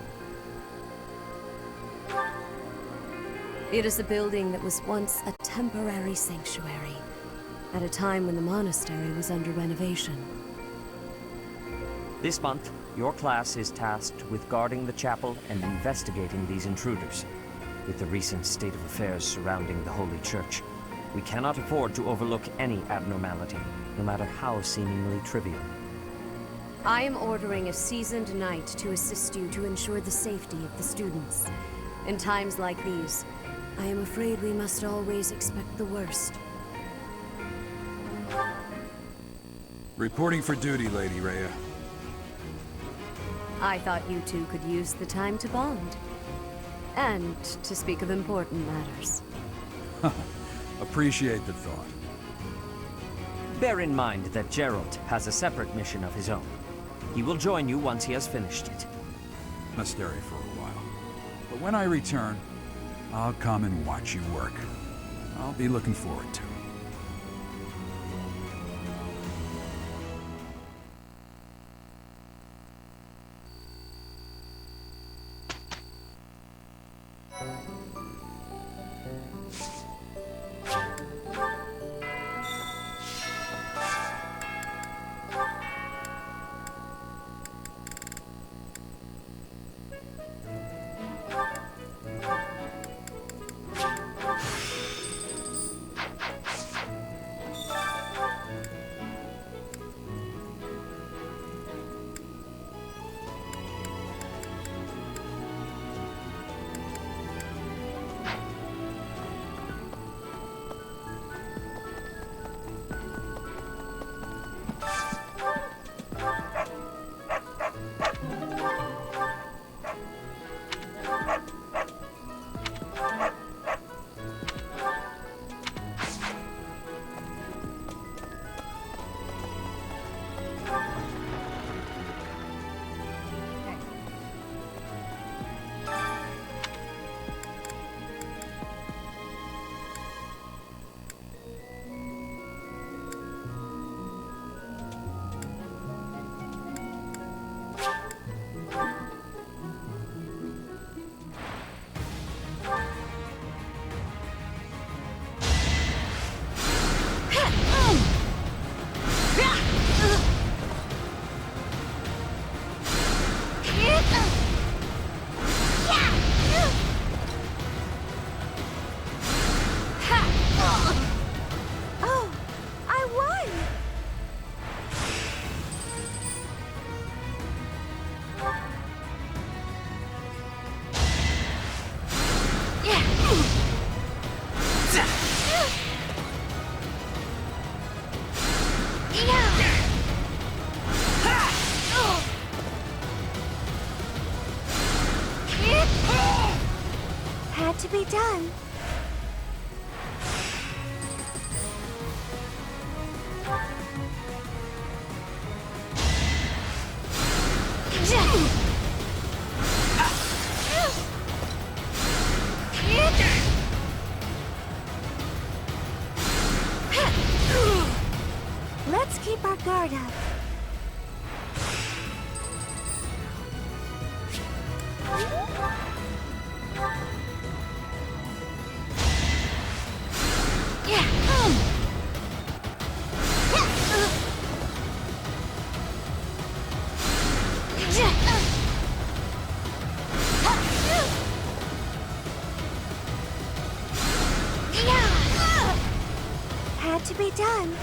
It is a building that was once a temporary sanctuary. at a time when the monastery was under renovation. This month, your class is tasked with guarding the chapel and investigating these intruders. With the recent state of affairs surrounding the Holy Church, we cannot afford to overlook any abnormality, no matter how seemingly trivial. I am ordering a seasoned knight to assist you to ensure the safety of the students. In times like these, I am afraid we must always expect the worst. Reporting for duty, Lady Rhea. I thought you two could use the time to bond. And to speak of important matters. Appreciate the thought. Bear in mind that Gerald has a separate mission of his own. He will join you once he has finished it. Monastery for a while. But when I return, I'll come and watch you work. I'll be looking forward to it. Had to be done. Let's keep our guard up. Had to be done.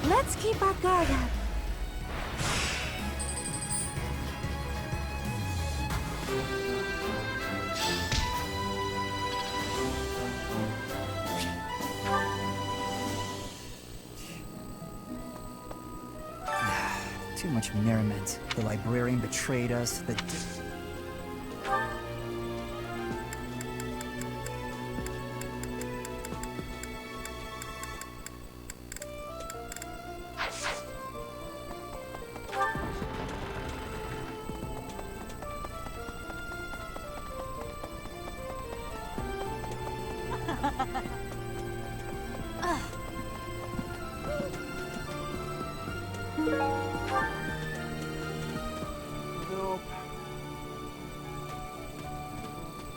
Let's keep our guard up. Too much merriment. The librarian betrayed us. The... Nope.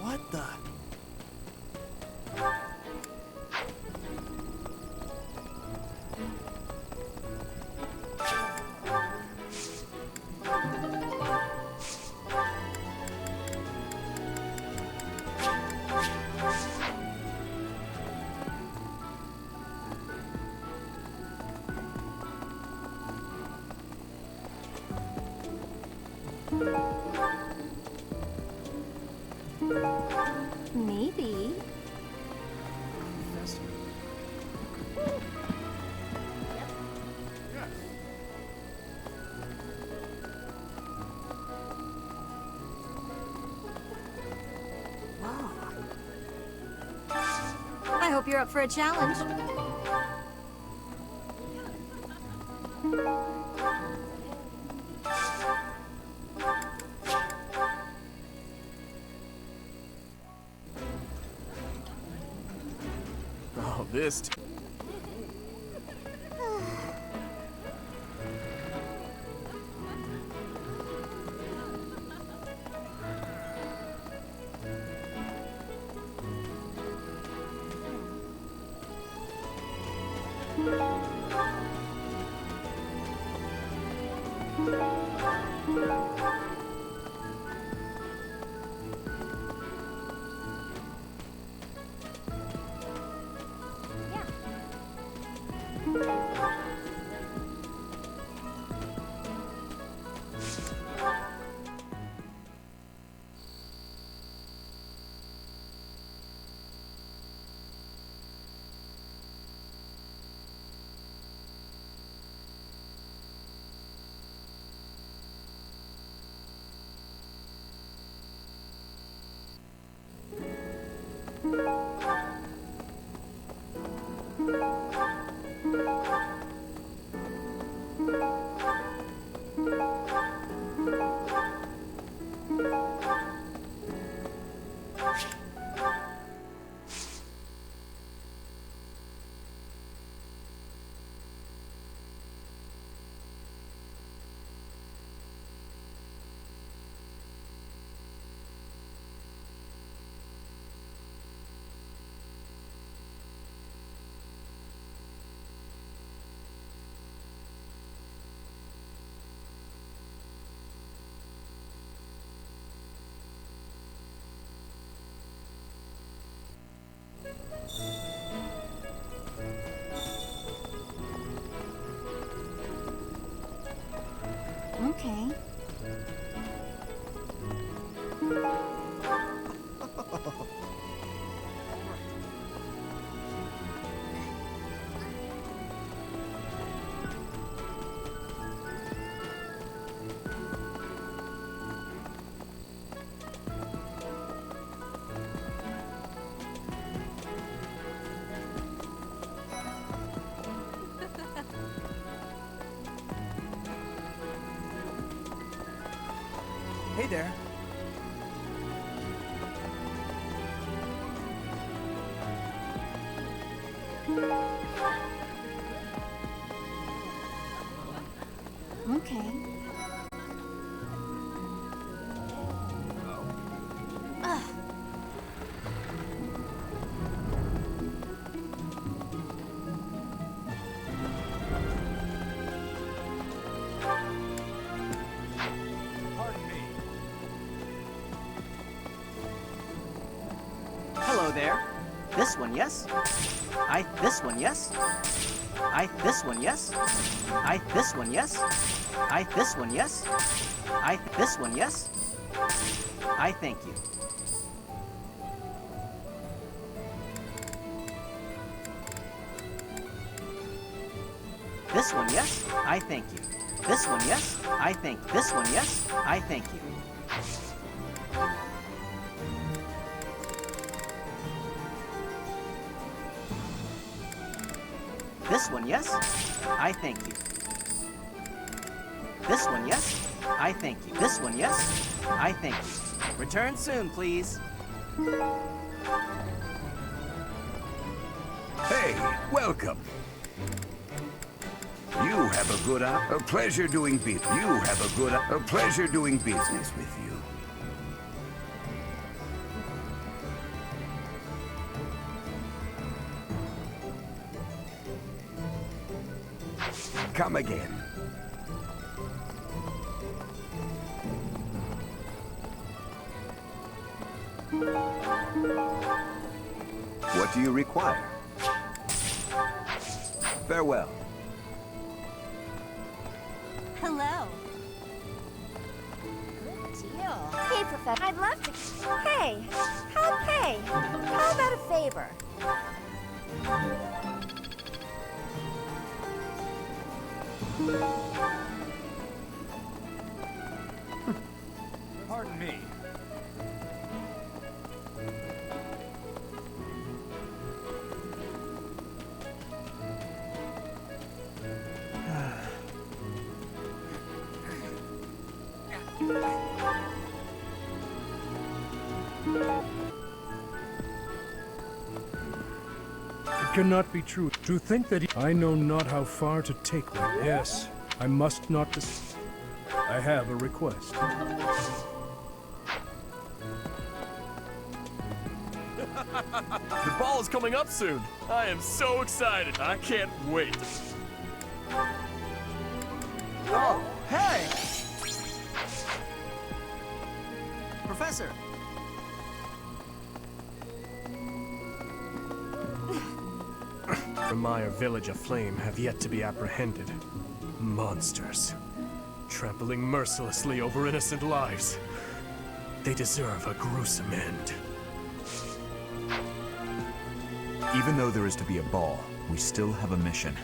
What the? Maybe. I hope you're up for a challenge. Oh, this... Okay. Hey there. Okay. Hello there. This one, yes? This one, yes? This one, yes? This one, yes? This one, yes? This one, yes? I thank you. This one, yes? I thank you. This one, yes? I thank. This one, yes? I thank you. This one, yes? I thank you. This one, yes? I thank you. This one, yes? I thank you. Return soon, please. Hey, welcome. You have a good a pleasure doing business. You have a pleasure doing business with you. Come again. What do you require? Farewell. Hello. Good deal. Hey, Professor. I'd love to. Hey, how about a favor? Pardon me. It cannot be true. To think that I know not how far to take me. Yes, I must not I have a request. The ball is coming up soon. I am so excited. I can't wait. Oh, hey! Professor! Remire village aflame have yet to be apprehended. Monsters. Trampling mercilessly over innocent lives. They deserve a gruesome end. Even though there is to be a ball, we still have a mission.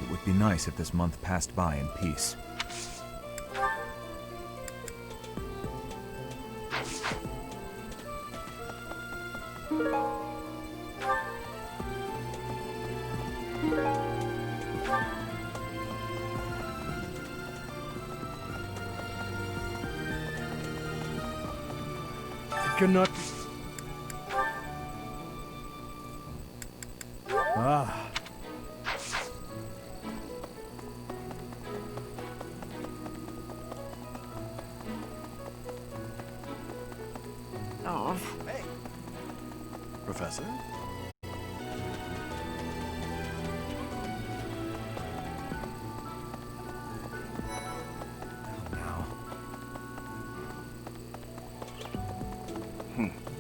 It would be nice if this month passed by in peace. It cannot be. Ah. Oh. Hey. Professor?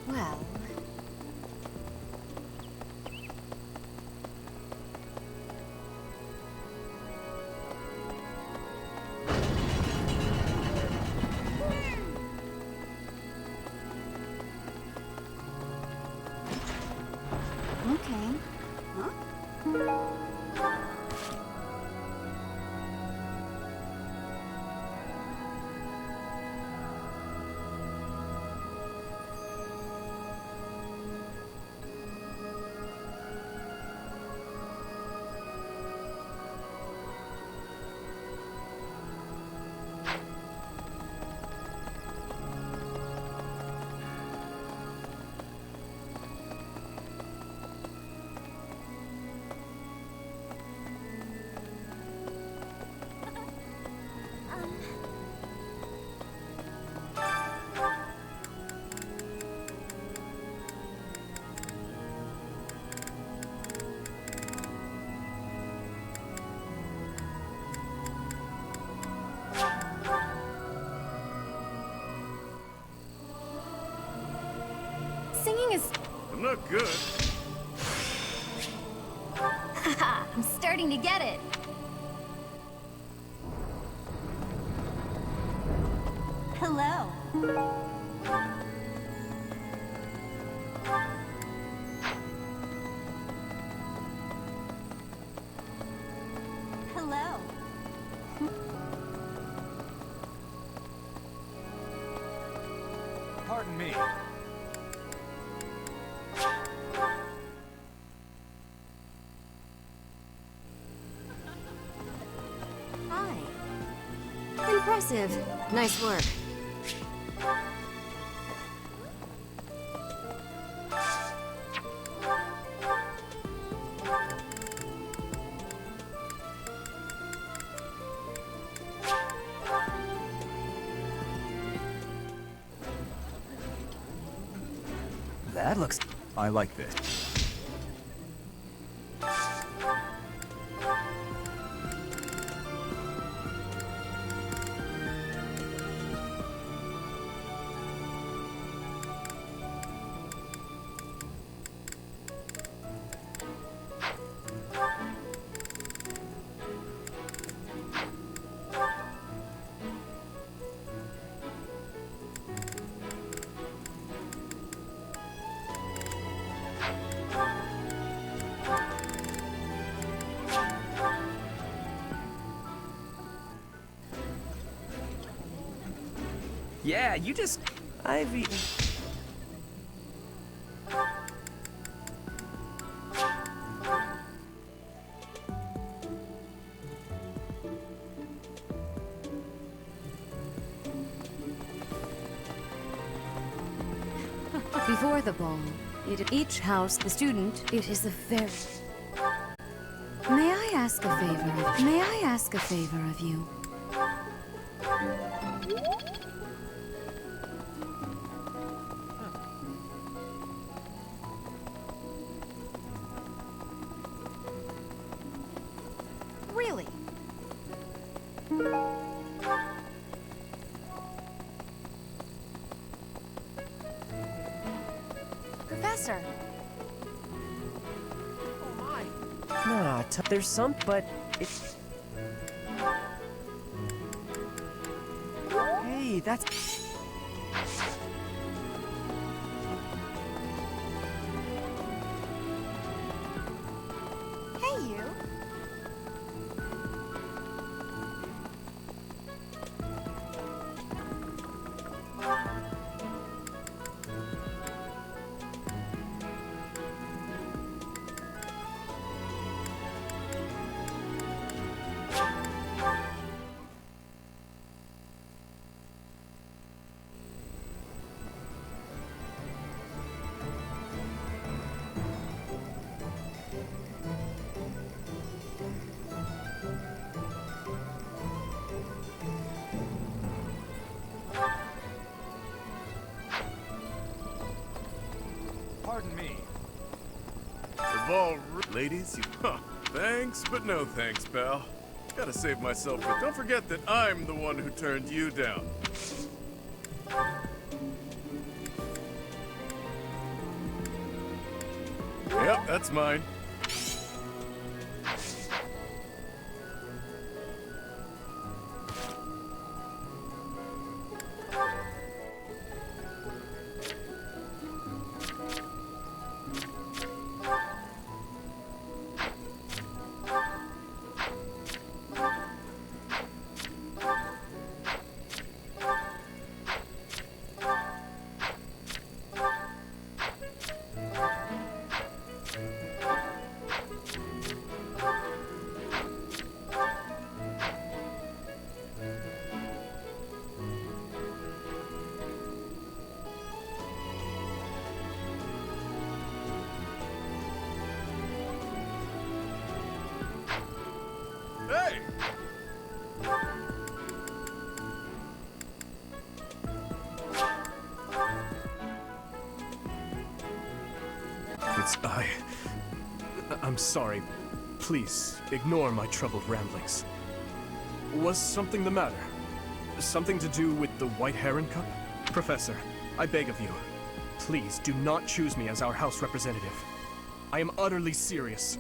Well, okay. Huh? Singing is... I'm not good. Haha, I'm starting to get it. Hello. Hello. Pardon me. Hi. Impressive. Nice work. That looks... I like this. Yeah, you just... I've eaten... Before the ball, each house, the student, it is a very... May I ask a favor? May I ask a favor of you? Really? Professor. Oh my. Nah, there's some, but it's... Hey, that's... Hey, you. Pardon me. The ball... Ladies, you... Huh. Thanks, but no thanks, pal. Gotta save myself, but don't forget that I'm the one who turned you down. Yep, that's mine. Hey! I'm sorry. Please, ignore my troubled ramblings. Was something the matter? Something to do with the White Heron Cup? Professor, I beg of you, please do not choose me as our house representative. I am utterly serious.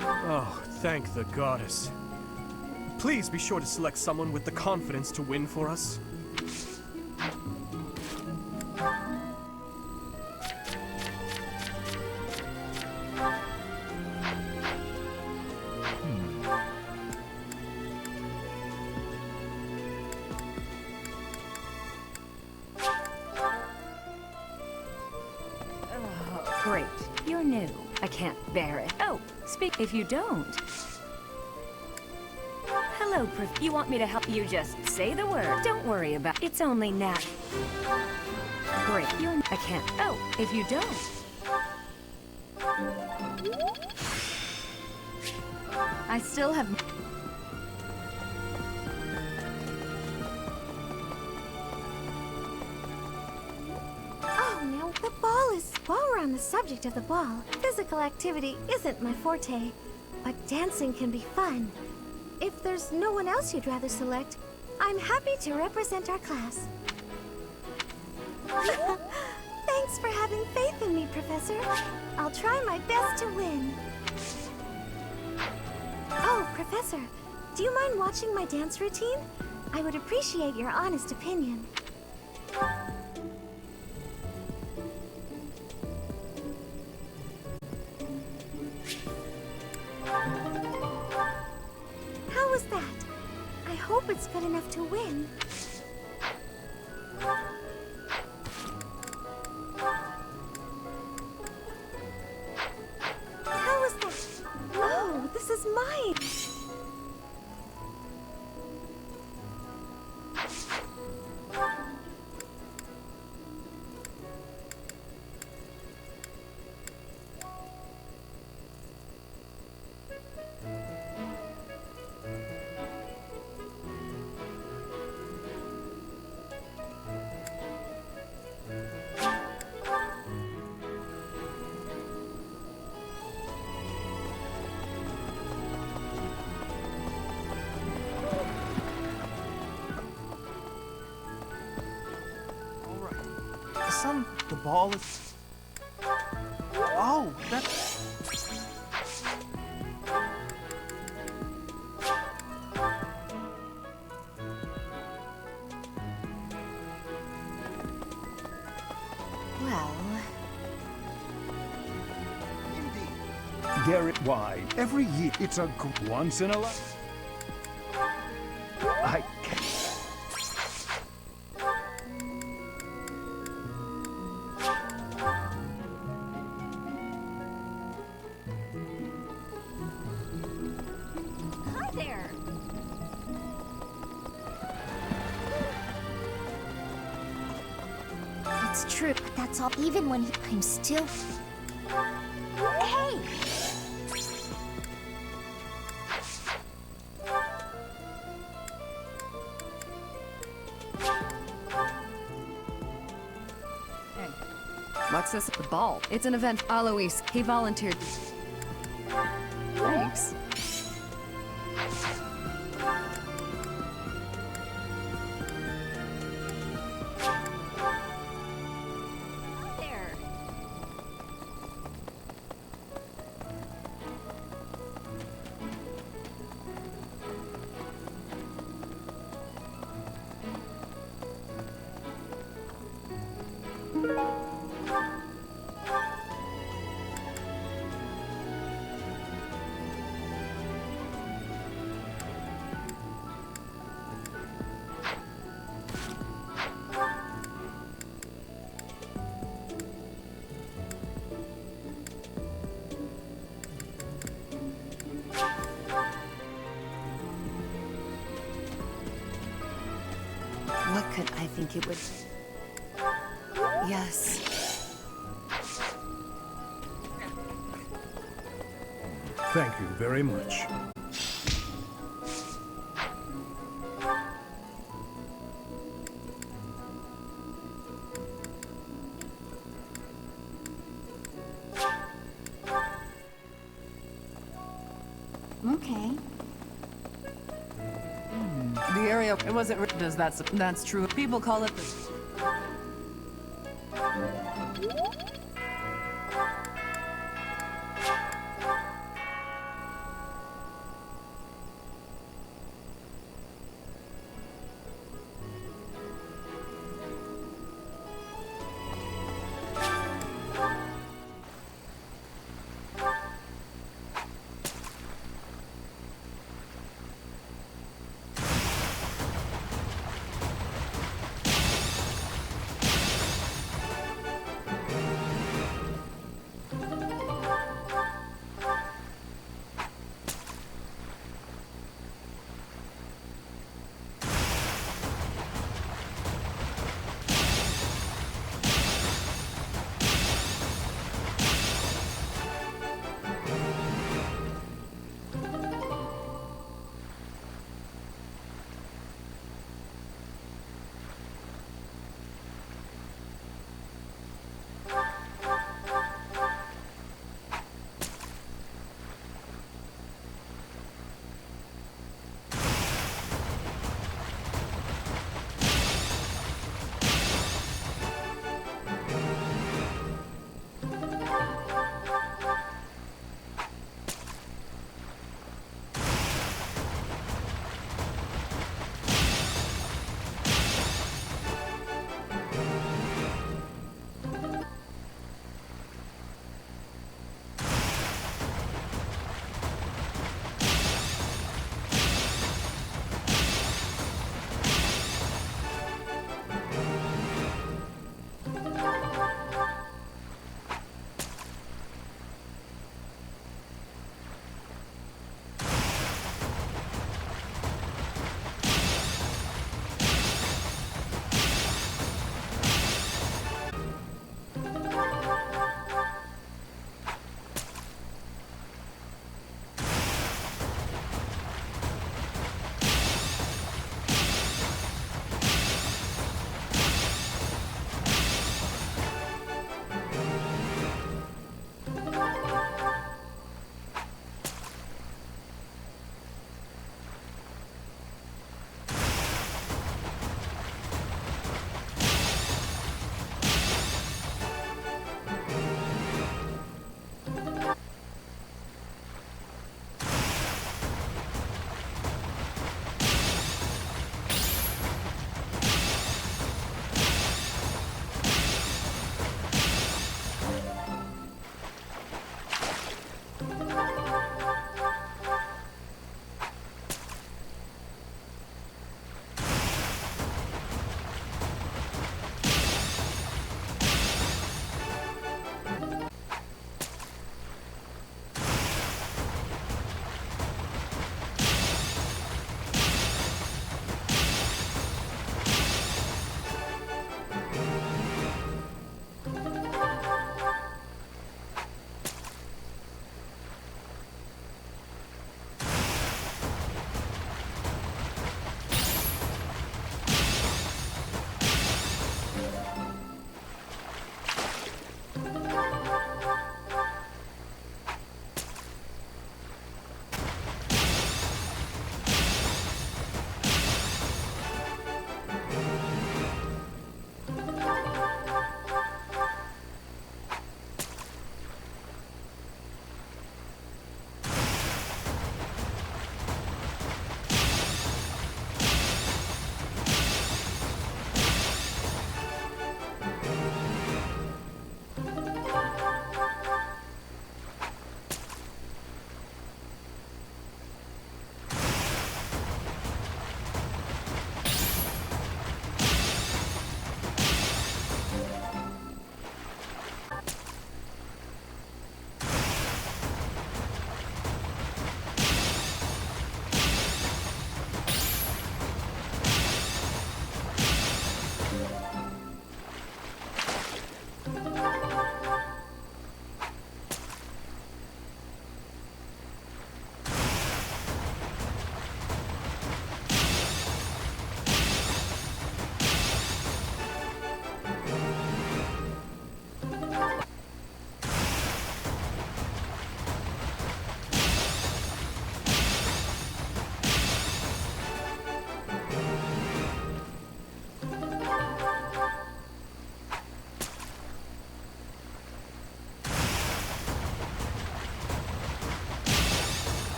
Oh, thank the goddess. Please be sure to select someone with the confidence to win for us. Oh, great. You're new. I can't bear it. Oh, speak if you don't. Hello, You want me to help you? Just say the word. Don't worry about it. It's only nat. Great. I can't. Oh, if you don't. I still have... Oh, Alice, while we're on the subject of the ball, physical activity isn't my forte, but dancing can be fun. If there's no one else you'd rather select, I'm happy to represent our class. Thanks for having faith in me, Professor. I'll try my best to win. Oh, Professor, do you mind watching my dance routine? I would appreciate your honest opinion. How was that? I hope it's good enough to win. How was that? Oh, this is mine! The ball is... Oh, that's... Well... Garrett, why? Every year, it's a once in a life. I can't. Hi there! It's true, but that's all. Even when I'm still... Hey! What's this? The ball. It's an event. Alois, he volunteered. Thanks. There! What could I think it would... Yes. Thank you very much. Okay. The area, it wasn't... Does that's true. People call it the...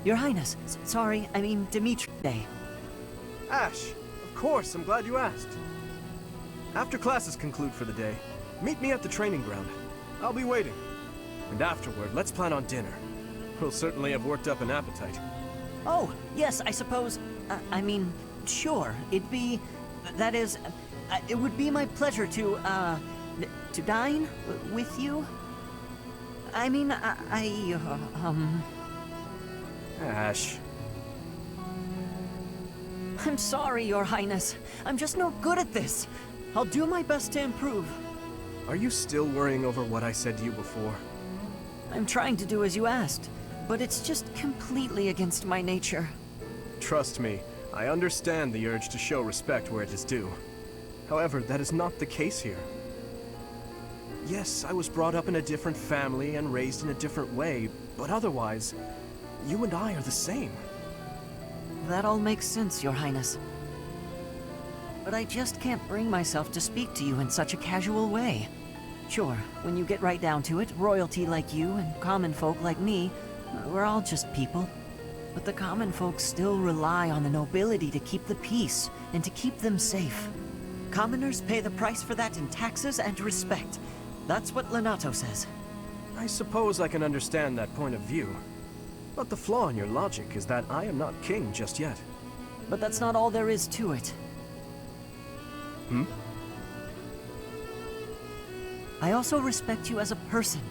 Your Highness, sorry, I mean Dimitri. Ash, of course, I'm glad you asked. After classes conclude for the day, meet me at the training ground. I'll be waiting. And afterward, let's plan on dinner. We'll certainly have worked up an appetite. Oh, yes, I suppose. I mean, sure. It'd be... That is... it would be my pleasure to dine with you. I mean, Ash. I'm sorry, Your Highness. I'm just no good at this. I'll do my best to improve. Are you still worrying over what I said to you before? I'm trying to do as you asked, but it's just completely against my nature. Trust me, I understand the urge to show respect where it is due. However, that is not the case here. Yes, I was brought up in a different family and raised in a different way, but otherwise, you and I are the same. That all makes sense, Your Highness. But I just can't bring myself to speak to you in such a casual way. Sure, when you get right down to it, royalty like you and common folk like me, we're all just people. But the common folk still rely on the nobility to keep the peace and to keep them safe. Commoners pay the price for that in taxes and respect. That's what Lenato says. I suppose I can understand that point of view. But the flaw in your logic is that I am not king just yet. But that's not all there is to it. Hmm? I also respect you as a person.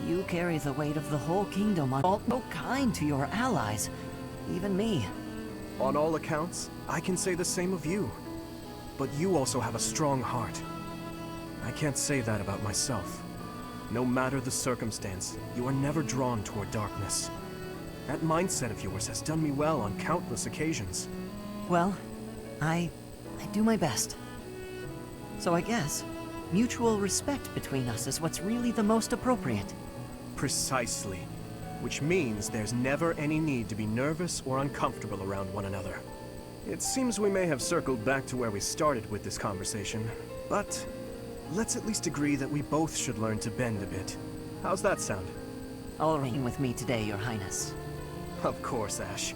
You carry the weight of the whole kingdom on all so kind to your allies, even me. On all accounts, I can say the same of you. But you also have a strong heart. I can't say that about myself. No matter the circumstance, you are never drawn toward darkness. That mindset of yours has done me well on countless occasions. Well, I do my best. So I guess mutual respect between us is what's really the most appropriate. Precisely. Which means there's never any need to be nervous or uncomfortable around one another. It seems we may have circled back to where we started with this conversation, but let's at least agree that we both should learn to bend a bit. How's that sound? All right with me today, Your Highness. Of course, Ash.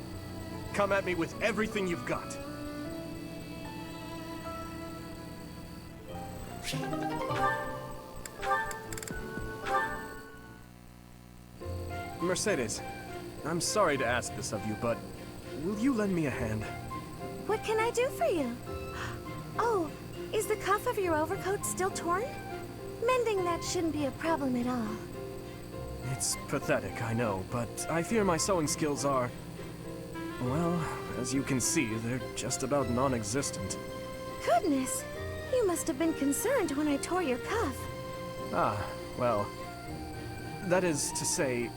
Come at me with everything you've got. Mercedes, I'm sorry to ask this of you, but will you lend me a hand? What can I do for you? Oh, is the cuff of your overcoat still torn? Mending that shouldn't be a problem at all. It's pathetic, I know, but I fear my sewing skills are... well, as you can see, they're just about non-existent. Goodness! You must have been concerned when I tore your cuff. Ah, well... that is to say...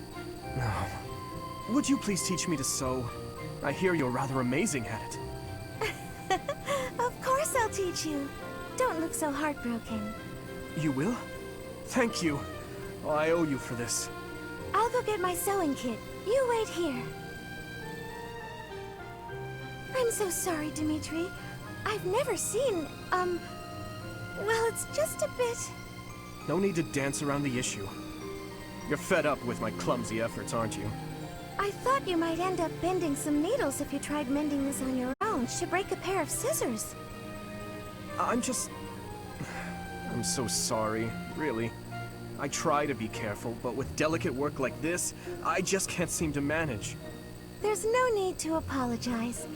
would you please teach me to sew? I hear you're rather amazing at it. Of course I'll teach you. Don't look so heartbroken. You will? Thank you. Oh, I owe you for this. I'll go get my sewing kit. You wait here. I'm so sorry, Dimitri. I've never seen, well, it's just a bit... No need to dance around the issue. You're fed up with my clumsy efforts, aren't you? I thought you might end up bending some needles if you tried mending this on your own. Should break a pair of scissors. I'm so sorry, really. I try to be careful, but with delicate work like this, I just can't seem to manage. There's no need to apologize.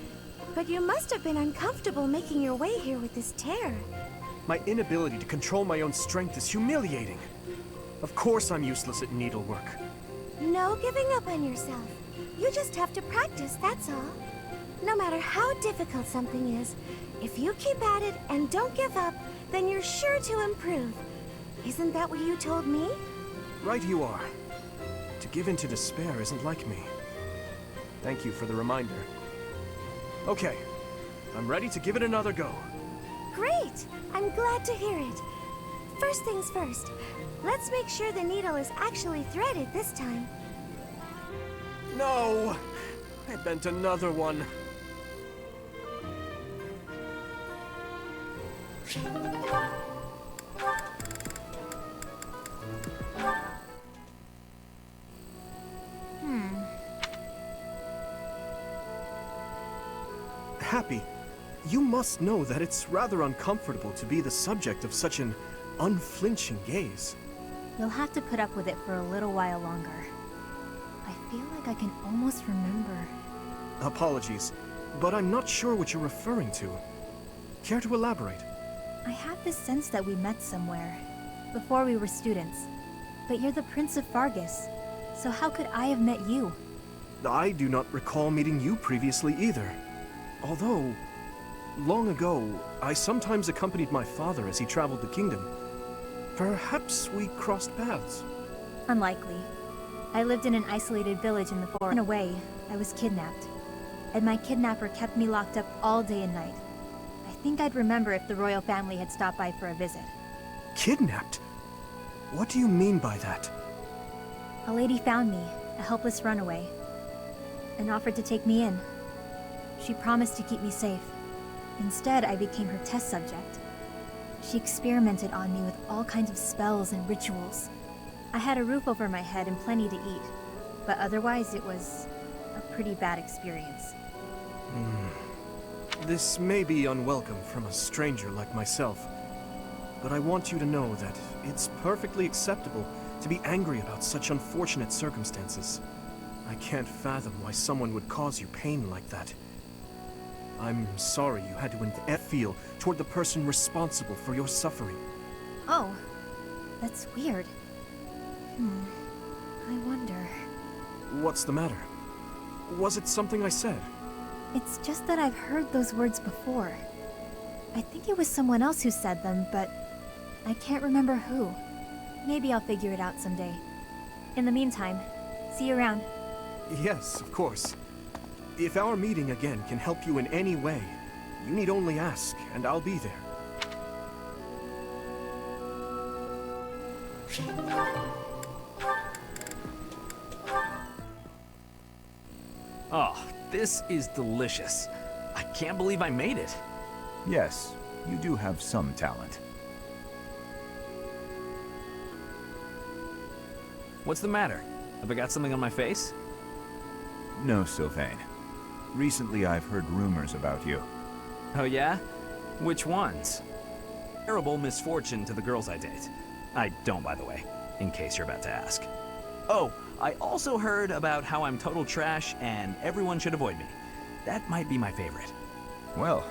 But you must have been uncomfortable making your way here with this tear. My inability to control my own strength is humiliating. Of course I'm useless at needlework. No giving up on yourself. You just have to practice, that's all. No matter how difficult something is, if you keep at it and don't give up, then you're sure to improve. Isn't that what you told me? Right you are. To give in to despair isn't like me. Thank you for the reminder. Okay, I'm ready to give it another go. Great! I'm glad to hear it. First things first, let's make sure the needle is actually threaded this time. No! I bent another one. Happy, you must know that it's rather uncomfortable to be the subject of such an unflinching gaze. You'll have to put up with it for a little while longer. I feel like I can almost remember. Apologies, but I'm not sure what you're referring to. Care to elaborate? I have this sense that we met somewhere, before we were students. But you're the Prince of Fargus, so how could I have met you? I do not recall meeting you previously either. Although, long ago, I sometimes accompanied my father as he traveled the kingdom. Perhaps we crossed paths. Unlikely. I lived in an isolated village in the forest. In a way, I was kidnapped. And my kidnapper kept me locked up all day and night. I think I'd remember if the royal family had stopped by for a visit. Kidnapped? What do you mean by that? A lady found me, a helpless runaway, and offered to take me in. She promised to keep me safe. Instead, I became her test subject. She experimented on me with all kinds of spells and rituals. I had a roof over my head and plenty to eat, but otherwise it was a pretty bad experience. This may be unwelcome from a stranger like myself, but I want you to know that it's perfectly acceptable to be angry about such unfortunate circumstances. I can't fathom why someone would cause you pain like that. I'm sorry you had to feel toward the person responsible for your suffering. Oh, that's weird. I wonder... What's the matter? Was it something I said? It's just that I've heard those words before. I think it was someone else who said them, but I can't remember who. Maybe I'll figure it out someday. In the meantime, see you around. Yes, of course. If our meeting again can help you in any way, you need only ask, and I'll be there. Oh, this is delicious. I can't believe I made it. Yes, you do have some talent. What's the matter? Have I got something on my face? No, Sylvain. Recently I've heard rumors about you. Oh yeah? Which ones? Terrible misfortune to the girls I date. I don't, by the way, in case you're about to ask. Oh, I also heard about how I'm total trash and everyone should avoid me. That might be my favorite. Well,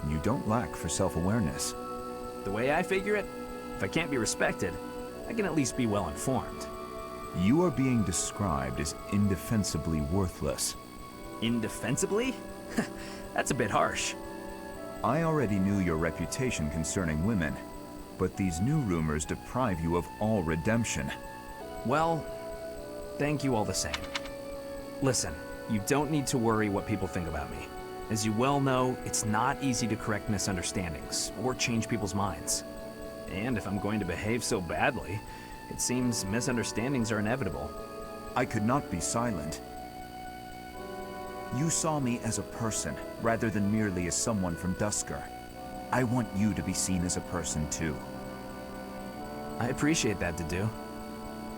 you don't lack for self-awareness. The way I figure it, if I can't be respected, I can at least be well informed. You are being described as indefensibly worthless. Indefensibly? That's a bit harsh. I already knew your reputation concerning women, but these new rumors deprive you of all redemption. Well, thank you all the same. Listen, you don't need to worry what people think about me. As you well know, it's not easy to correct misunderstandings or change people's minds. And if I'm going to behave so badly, it seems misunderstandings are inevitable. I could not be silent. You saw me as a person, rather than merely as someone from Dusker. I want you to be seen as a person, too. I appreciate that, Dedu.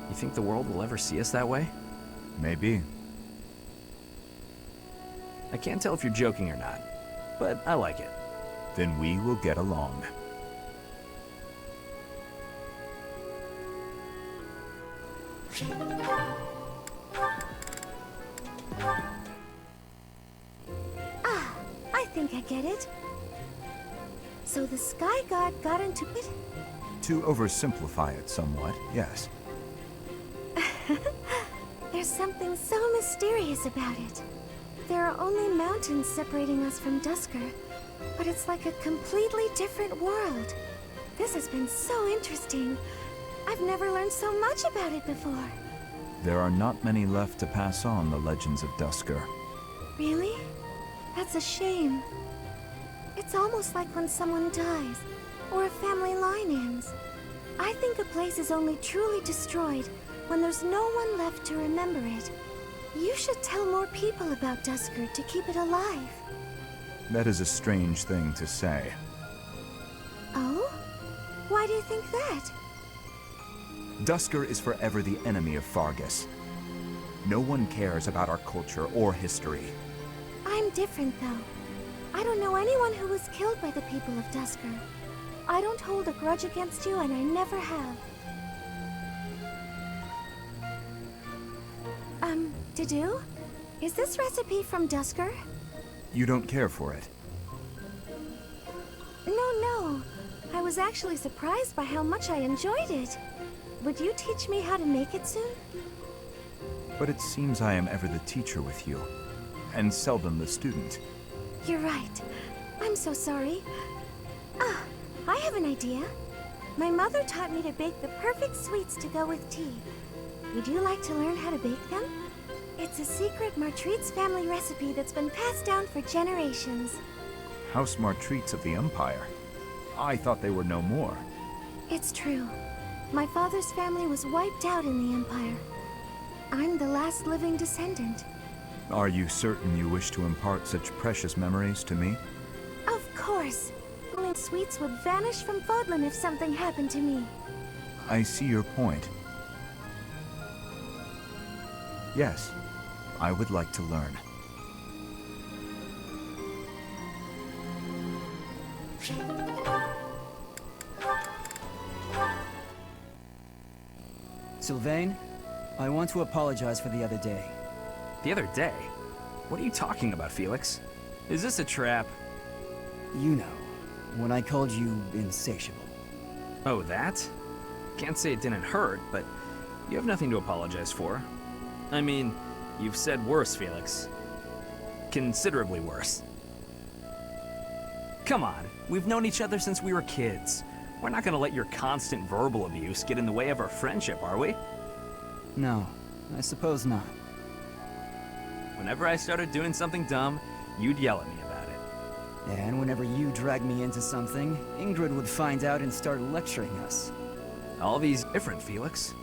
You think the world will ever see us that way? Maybe. I can't tell if you're joking or not, but I like it. Then we will get along. I think I get it. So the Sky God got into it? To oversimplify it somewhat, yes. There's something so mysterious about it. There are only mountains separating us from Dusker, but it's like a completely different world. This has been so interesting. I've never learned so much about it before. There are not many left to pass on the legends of Dusker. Really? That's a shame. It's almost like when someone dies, or a family line ends. I think a place is only truly destroyed when there's no one left to remember it. You should tell more people about Dusker to keep it alive. That is a strange thing to say. Oh? Why do you think that? Dusker is forever the enemy of Fargus. No one cares about our culture or history. I'm different, though. I don't know anyone who was killed by the people of Dusker. I don't hold a grudge against you, and I never have. Dedu? Is this recipe from Dusker? You don't care for it? No. I was actually surprised by how much I enjoyed it. Would you teach me how to make it soon? But it seems I am ever the teacher with you, and seldom the student. You're right. I'm so sorry. I have an idea. My mother taught me to bake the perfect sweets to go with tea. Would you like to learn how to bake them? It's a secret Martritz family recipe that's been passed down for generations. House Martritz of the Empire? I thought they were no more. It's true. My father's family was wiped out in the Empire. I'm the last living descendant. Are you certain you wish to impart such precious memories to me? Of course. Only sweets would vanish from Fodlan if something happened to me. I see your point. Yes, I would like to learn. Sylvain, I want to apologize for the other day. The other day? What are you talking about, Felix? Is this a trap? You know, when I called you insatiable. Oh, that? Can't say it didn't hurt, but you have nothing to apologize for. I mean, you've said worse, Felix. Considerably worse. Come on, we've known each other since we were kids. We're not gonna let your constant verbal abuse get in the way of our friendship, are we? No, I suppose not. Whenever I started doing something dumb, you'd yell at me about it. And whenever you dragged me into something, Ingrid would find out and start lecturing us. All these different, Felix.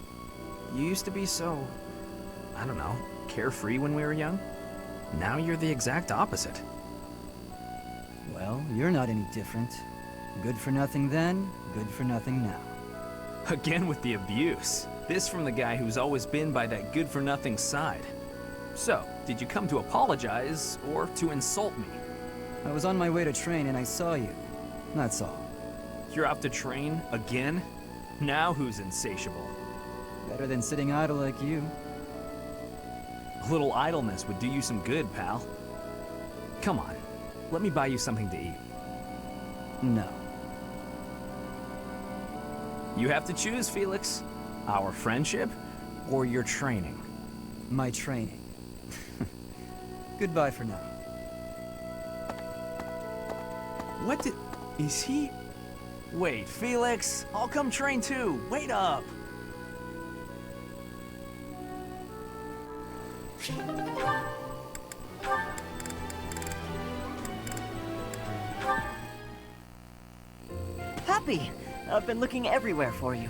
You used to be so, I don't know, carefree when we were young. Now you're the exact opposite. Well, you're not any different. Good for nothing then, good for nothing now. Again with the abuse. This from the guy who's always been by that good-for-nothing side. So, did you come to apologize, or to insult me? I was on my way to train and I saw you. That's all. You're off to train, again? Now who's insatiable? Better than sitting idle like you. A little idleness would do you some good, pal. Come on, let me buy you something to eat. No. You have to choose, Felix. Our friendship, or your training? My training. Goodbye for now. What did... is he... Wait, Felix, I'll come train too. Wait up. Happy! I've been looking everywhere for you.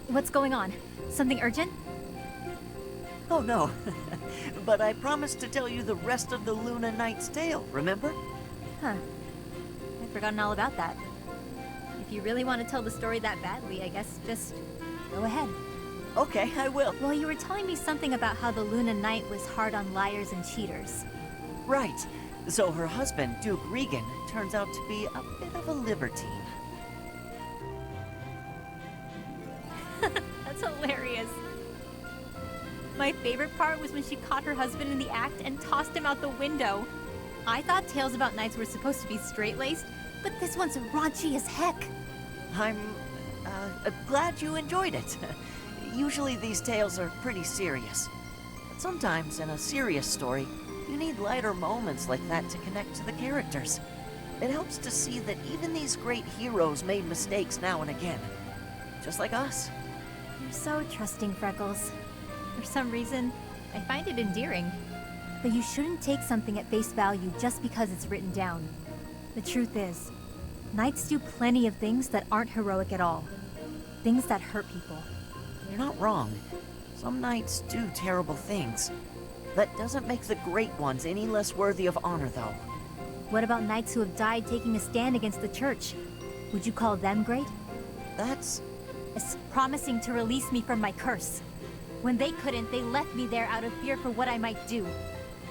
What's going on? Something urgent? Oh no, but I promised to tell you the rest of the Luna Knight's tale, remember? Huh. I'd forgotten all about that. If you really want to tell the story that badly, I guess just go ahead. Okay, I will. Well, you were telling me something about how the Luna Knight was hard on liars and cheaters. Right. So her husband, Duke Regan, turns out to be a bit of a libertine. That's hilarious. My favorite part was when she caught her husband in the act and tossed him out the window. I thought tales about knights were supposed to be straight-laced, but this one's raunchy as heck. I'm glad you enjoyed it. Usually these tales are pretty serious. But sometimes in a serious story, you need lighter moments like that to connect to the characters. It helps to see that even these great heroes made mistakes now and again. Just like us. You're so trusting, Freckles. For some reason, I find it endearing. But you shouldn't take something at face value just because it's written down. The truth is, knights do plenty of things that aren't heroic at all. Things that hurt people. You're not wrong. Some knights do terrible things. That doesn't make the great ones any less worthy of honor, though. What about knights who have died taking a stand against the church? Would you call them great? That's... It's promising to release me from my curse. When they couldn't, they left me there out of fear for what I might do.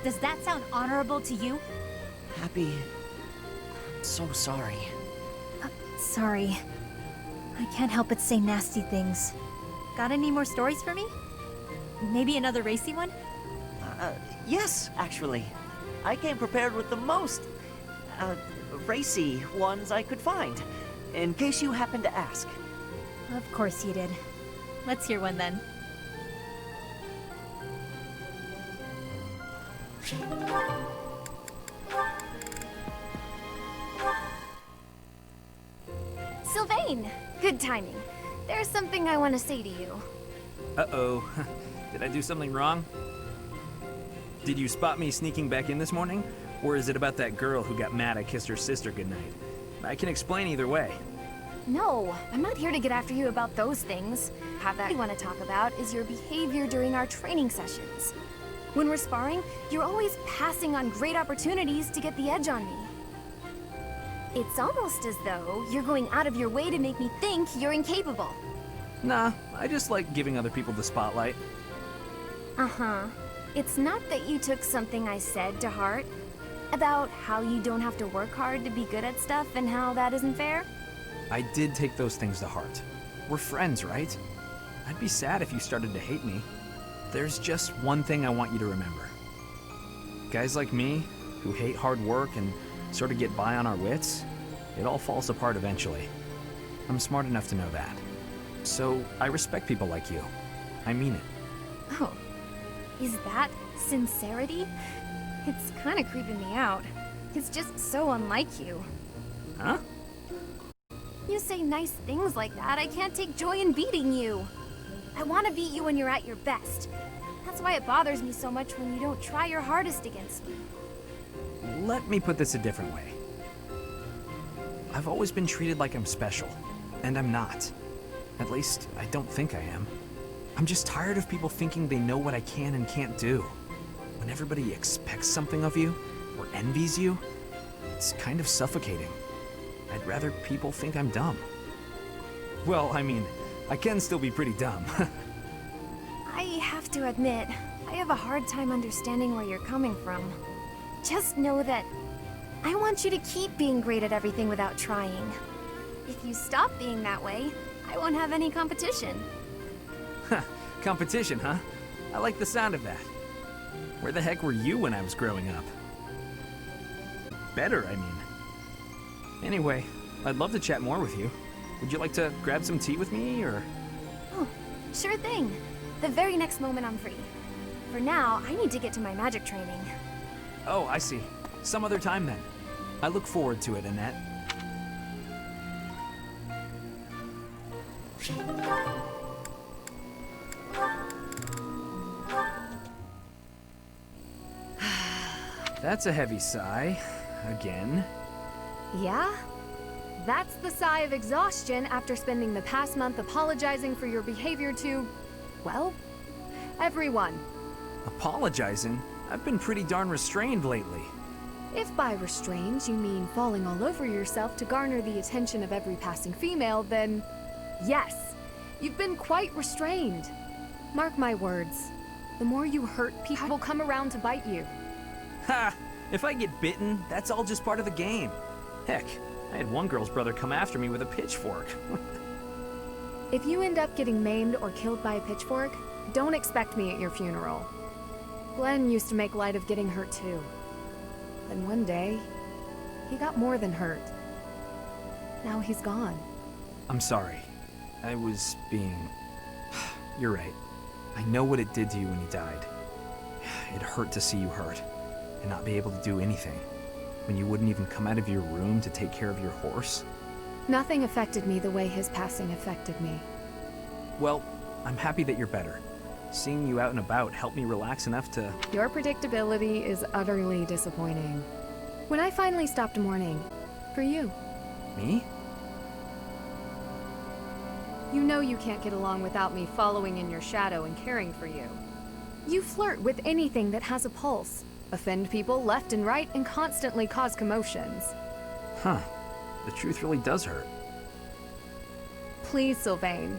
Does that sound honorable to you? Happy... I'm so sorry. Sorry. I can't help but say nasty things. Got any more stories for me? Maybe another racy one? Yes, actually. I came prepared with the most... racy ones I could find. In case you happen to ask. Of course you did. Let's hear one then. Sylvain! Good timing. There's something I want to say to you. Uh-oh. Did I do something wrong? Did you spot me sneaking back in this morning? Or is it about that girl who got mad I kissed her sister goodnight? I can explain either way. No, I'm not here to get after you about those things. have that I want to talk about is your behavior during our training sessions. When we're sparring, you're always passing on great opportunities to get the edge on me. It's almost as though you're going out of your way to make me think you're incapable. Nah, I just like giving other people the spotlight. Uh-huh. It's not that you took something I said to heart about how you don't have to work hard to be good at stuff and how that isn't fair? I did take those things to heart. We're friends, right? I'd be sad if you started to hate me. There's just one thing I want you to remember. Guys like me, who hate hard work and sort of get by on our wits, it all falls apart eventually. I'm smart enough to know that. So I respect people like you. I mean it. Oh, is that sincerity? It's kind of creeping me out. It's just so unlike you. Huh? You say nice things like that, I can't take joy in beating you. I want to beat you when you're at your best. That's why it bothers me so much when you don't try your hardest against me. Let me put this a different way. I've always been treated like I'm special, and I'm not. At least, I don't think I am. I'm just tired of people thinking they know what I can and can't do. When everybody expects something of you, or envies you, it's kind of suffocating. I'd rather people think I'm dumb. Well, I mean, I can still be pretty dumb. I have to admit, I have a hard time understanding where you're coming from. Just know that I want you to keep being great at everything without trying. If you stop being that way, I won't have any competition. Competition, huh? I like the sound of that. Where the heck were you when I was growing up? Better, I mean. Anyway, I'd love to chat more with you. Would you like to grab some tea with me, or...? Oh, sure thing. The very next moment I'm free. For now, I need to get to my magic training. Oh, I see. Some other time then. I look forward to it, Annette. That's a heavy sigh. Again. Yeah? That's the sigh of exhaustion after spending the past month apologizing for your behavior to, well, everyone. Apologizing? I've been pretty darn restrained lately. If by restrained you mean falling all over yourself to garner the attention of every passing female, then yes, you've been quite restrained. Mark my words, the more you hurt people will come around to bite you. Ha! If I get bitten, that's all just part of the game. Heck, I had one girl's brother come after me with a pitchfork. If you end up getting maimed or killed by a pitchfork, don't expect me at your funeral. Glenn used to make light of getting hurt too. Then one day, he got more than hurt. Now he's gone. I'm sorry. I was being... You're right. I know what it did to you when he died. It hurt to see you hurt, and not be able to do anything. When you wouldn't even come out of your room to take care of your horse. Nothing affected me the way his passing affected me. Well, I'm happy that you're better. Seeing you out and about helped me relax enough to... Your predictability is utterly disappointing. When I finally stopped mourning, for you. Me? You know you can't get along without me following in your shadow and caring for you. You flirt with anything that has a pulse, offend people left and right, and constantly cause commotions. Huh. The truth really does hurt. Please, Sylvain.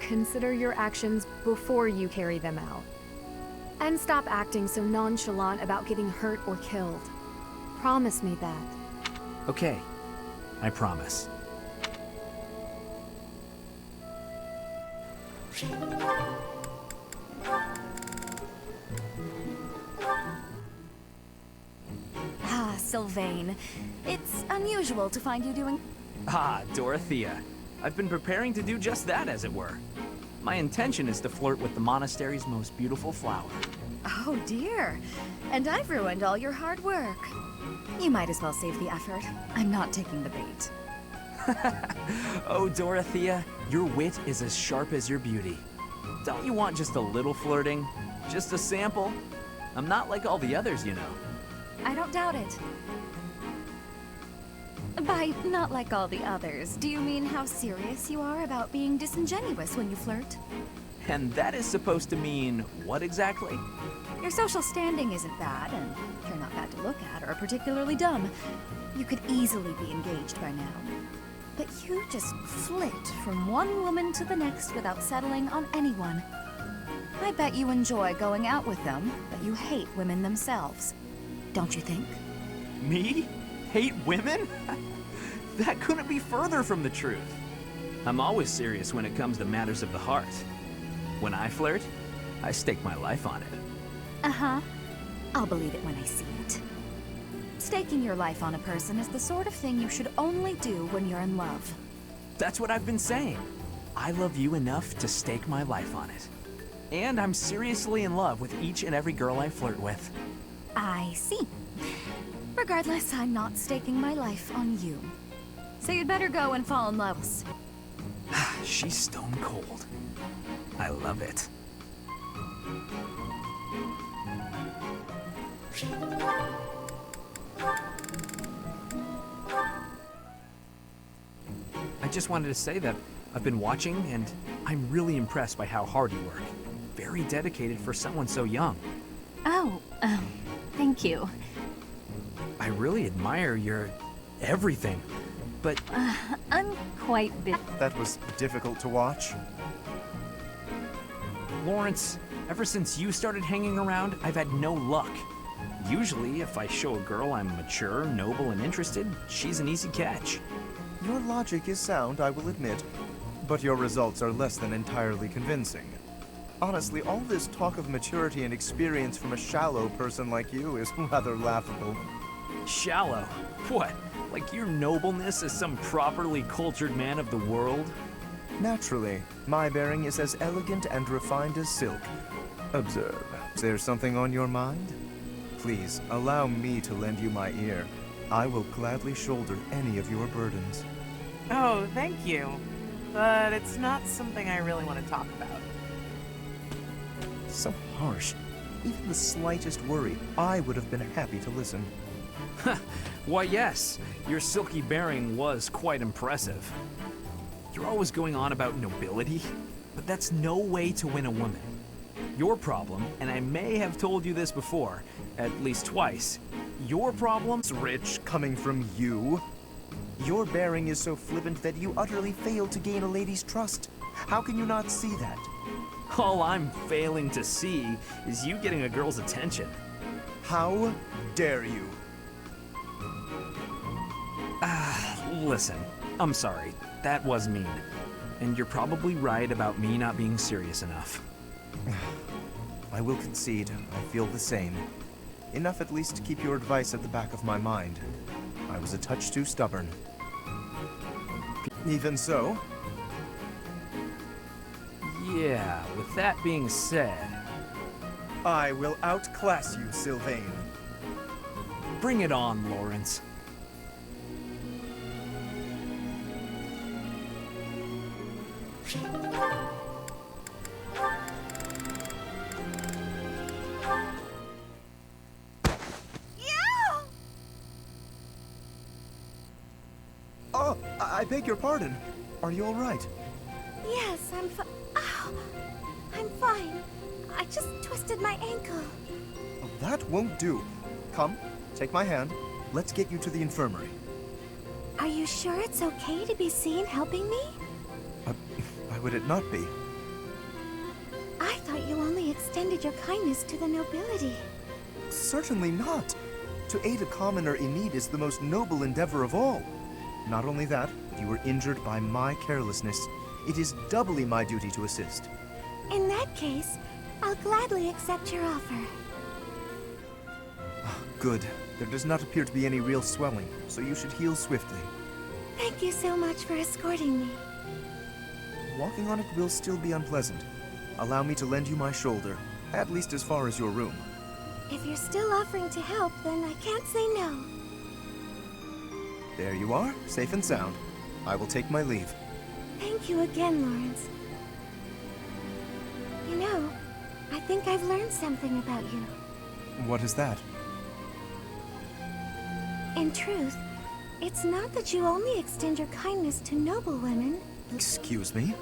Consider your actions before you carry them out. And stop acting so nonchalant about getting hurt or killed. Promise me that. Okay. I promise. Ah, Sylvain. It's unusual to find you doing... Ah, Dorothea. I've been preparing to do just that, as it were. My intention is to flirt with the monastery's most beautiful flower. Oh dear. And I've ruined all your hard work. You might as well save the effort. I'm not taking the bait. Oh, Dorothea, your wit is as sharp as your beauty. Don't you want just a little flirting? Just a sample? I'm not like all the others, you know. I don't doubt it. By not like all the others, do you mean how serious you are about being disingenuous when you flirt? And that is supposed to mean what exactly? Your social standing isn't bad, and you're not bad to look at or particularly dumb. You could easily be engaged by now. But you just flit from one woman to the next without settling on anyone. I bet you enjoy going out with them, but you hate women themselves. Don't you think? Me? Hate women? That couldn't be further from the truth. I'm always serious when it comes to matters of the heart. When I flirt, I stake my life on it. Uh-huh. I'll believe it when I see it. Staking your life on a person is the sort of thing you should only do when you're in love. That's what I've been saying. I love you enough to stake my life on it. And I'm seriously in love with each and every girl I flirt with. I see. Regardless, I'm not staking my life on you. So you'd better go and fall in love. She's stone cold. I love it. I just wanted to say that I've been watching, and I'm really impressed by how hard you work. Very dedicated for someone so young. Oh, thank you. I really admire your everything, but... I'm quite busy. That was difficult to watch. Lawrence, ever since you started hanging around, I've had no luck. Usually, if I show a girl I'm mature, noble, and interested, she's an easy catch. Your logic is sound, I will admit, but your results are less than entirely convincing. Honestly, all this talk of maturity and experience from a shallow person like you is rather laughable. Shallow? What? Like your nobleness as some properly cultured man of the world? Naturally, my bearing is as elegant and refined as silk. Observe. Is there something on your mind? Please, allow me to lend you my ear. I will gladly shoulder any of your burdens. Oh, thank you. But it's not something I really want to talk about. So harsh. Even the slightest worry, I would have been happy to listen. Why, yes. Your silky bearing was quite impressive. You're always going on about nobility, but that's no way to win a woman. Your problem, and I may have told you this before, at least twice, your problem's rich coming from you. Your bearing is so flippant that you utterly fail to gain a lady's trust. How can you not see that? All I'm failing to see is you getting a girl's attention. How dare you? Listen, I'm sorry. That was mean. And you're probably right about me not being serious enough. I will concede. I feel the same. Enough at least to keep your advice at the back of my mind. I was a touch too stubborn. Even so... Yeah, with that being said... I will outclass you, Sylvain. Bring it on, Lawrence. Oh, I beg your pardon. Are you all right? Yes, I'm fine. Ow! I'm fine. I just twisted my ankle. That won't do. Come, take my hand. Let's get you to the infirmary. Are you sure it's okay to be seen helping me? Why would it not be? I thought you only extended your kindness to the nobility. Certainly not. To aid a commoner in need is the most noble endeavor of all. Not only that, but you were injured by my carelessness. It is doubly my duty to assist. In that case, I'll gladly accept your offer. Good. There does not appear to be any real swelling, so you should heal swiftly. Thank you so much for escorting me. Walking on it will still be unpleasant. Allow me to lend you my shoulder, at least as far as your room. If you're still offering to help, then I can't say no. There you are, safe and sound. I will take my leave. Thank you again, Lawrence. You know, I think I've learned something about you. What is that? In truth, It's not that you only extend your kindness to noble women. Excuse me?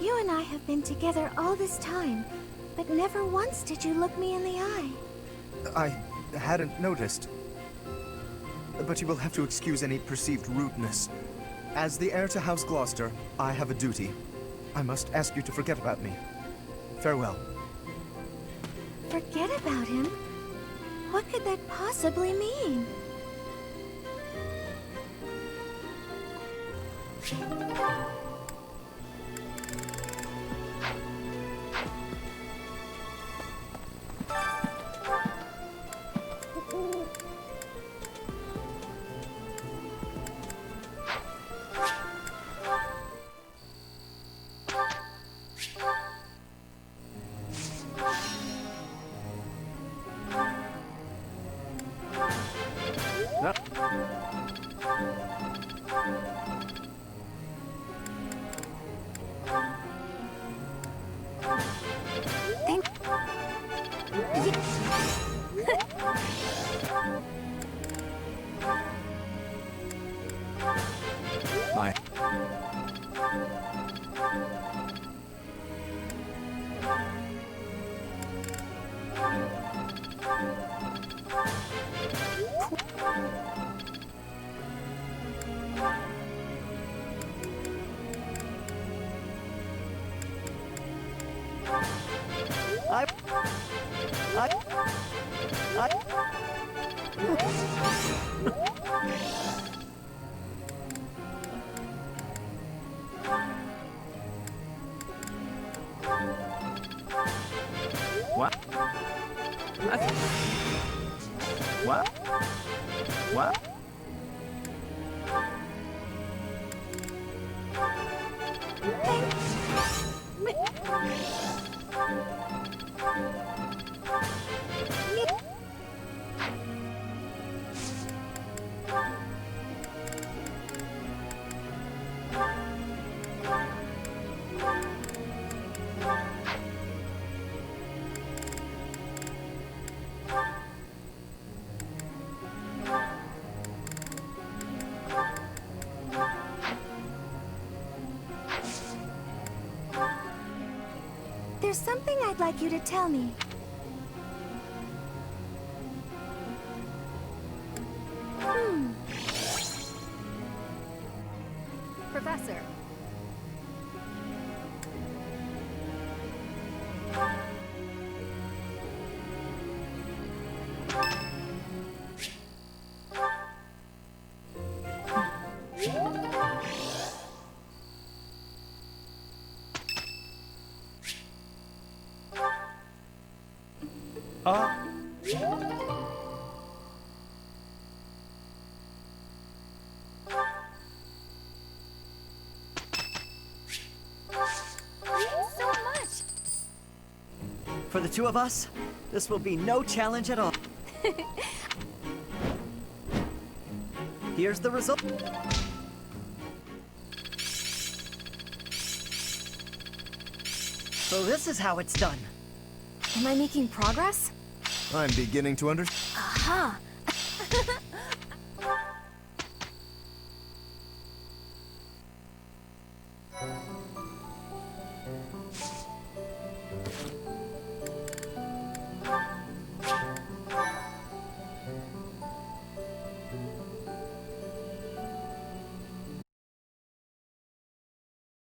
You and I have been together all this time, but never once did you look me in the eye. I hadn't noticed. But you will have to excuse any perceived rudeness. As the heir to House Gloucester, I have a duty. I must ask you to forget about me. Farewell. Forget about him? What could that possibly mean? My... What? What? What? There's something I'd like you to tell me. Professor. So much! For the two of us, this will be no challenge at all. Here's the result. So this is how it's done. Am I making progress? I'm beginning to understand. Aha!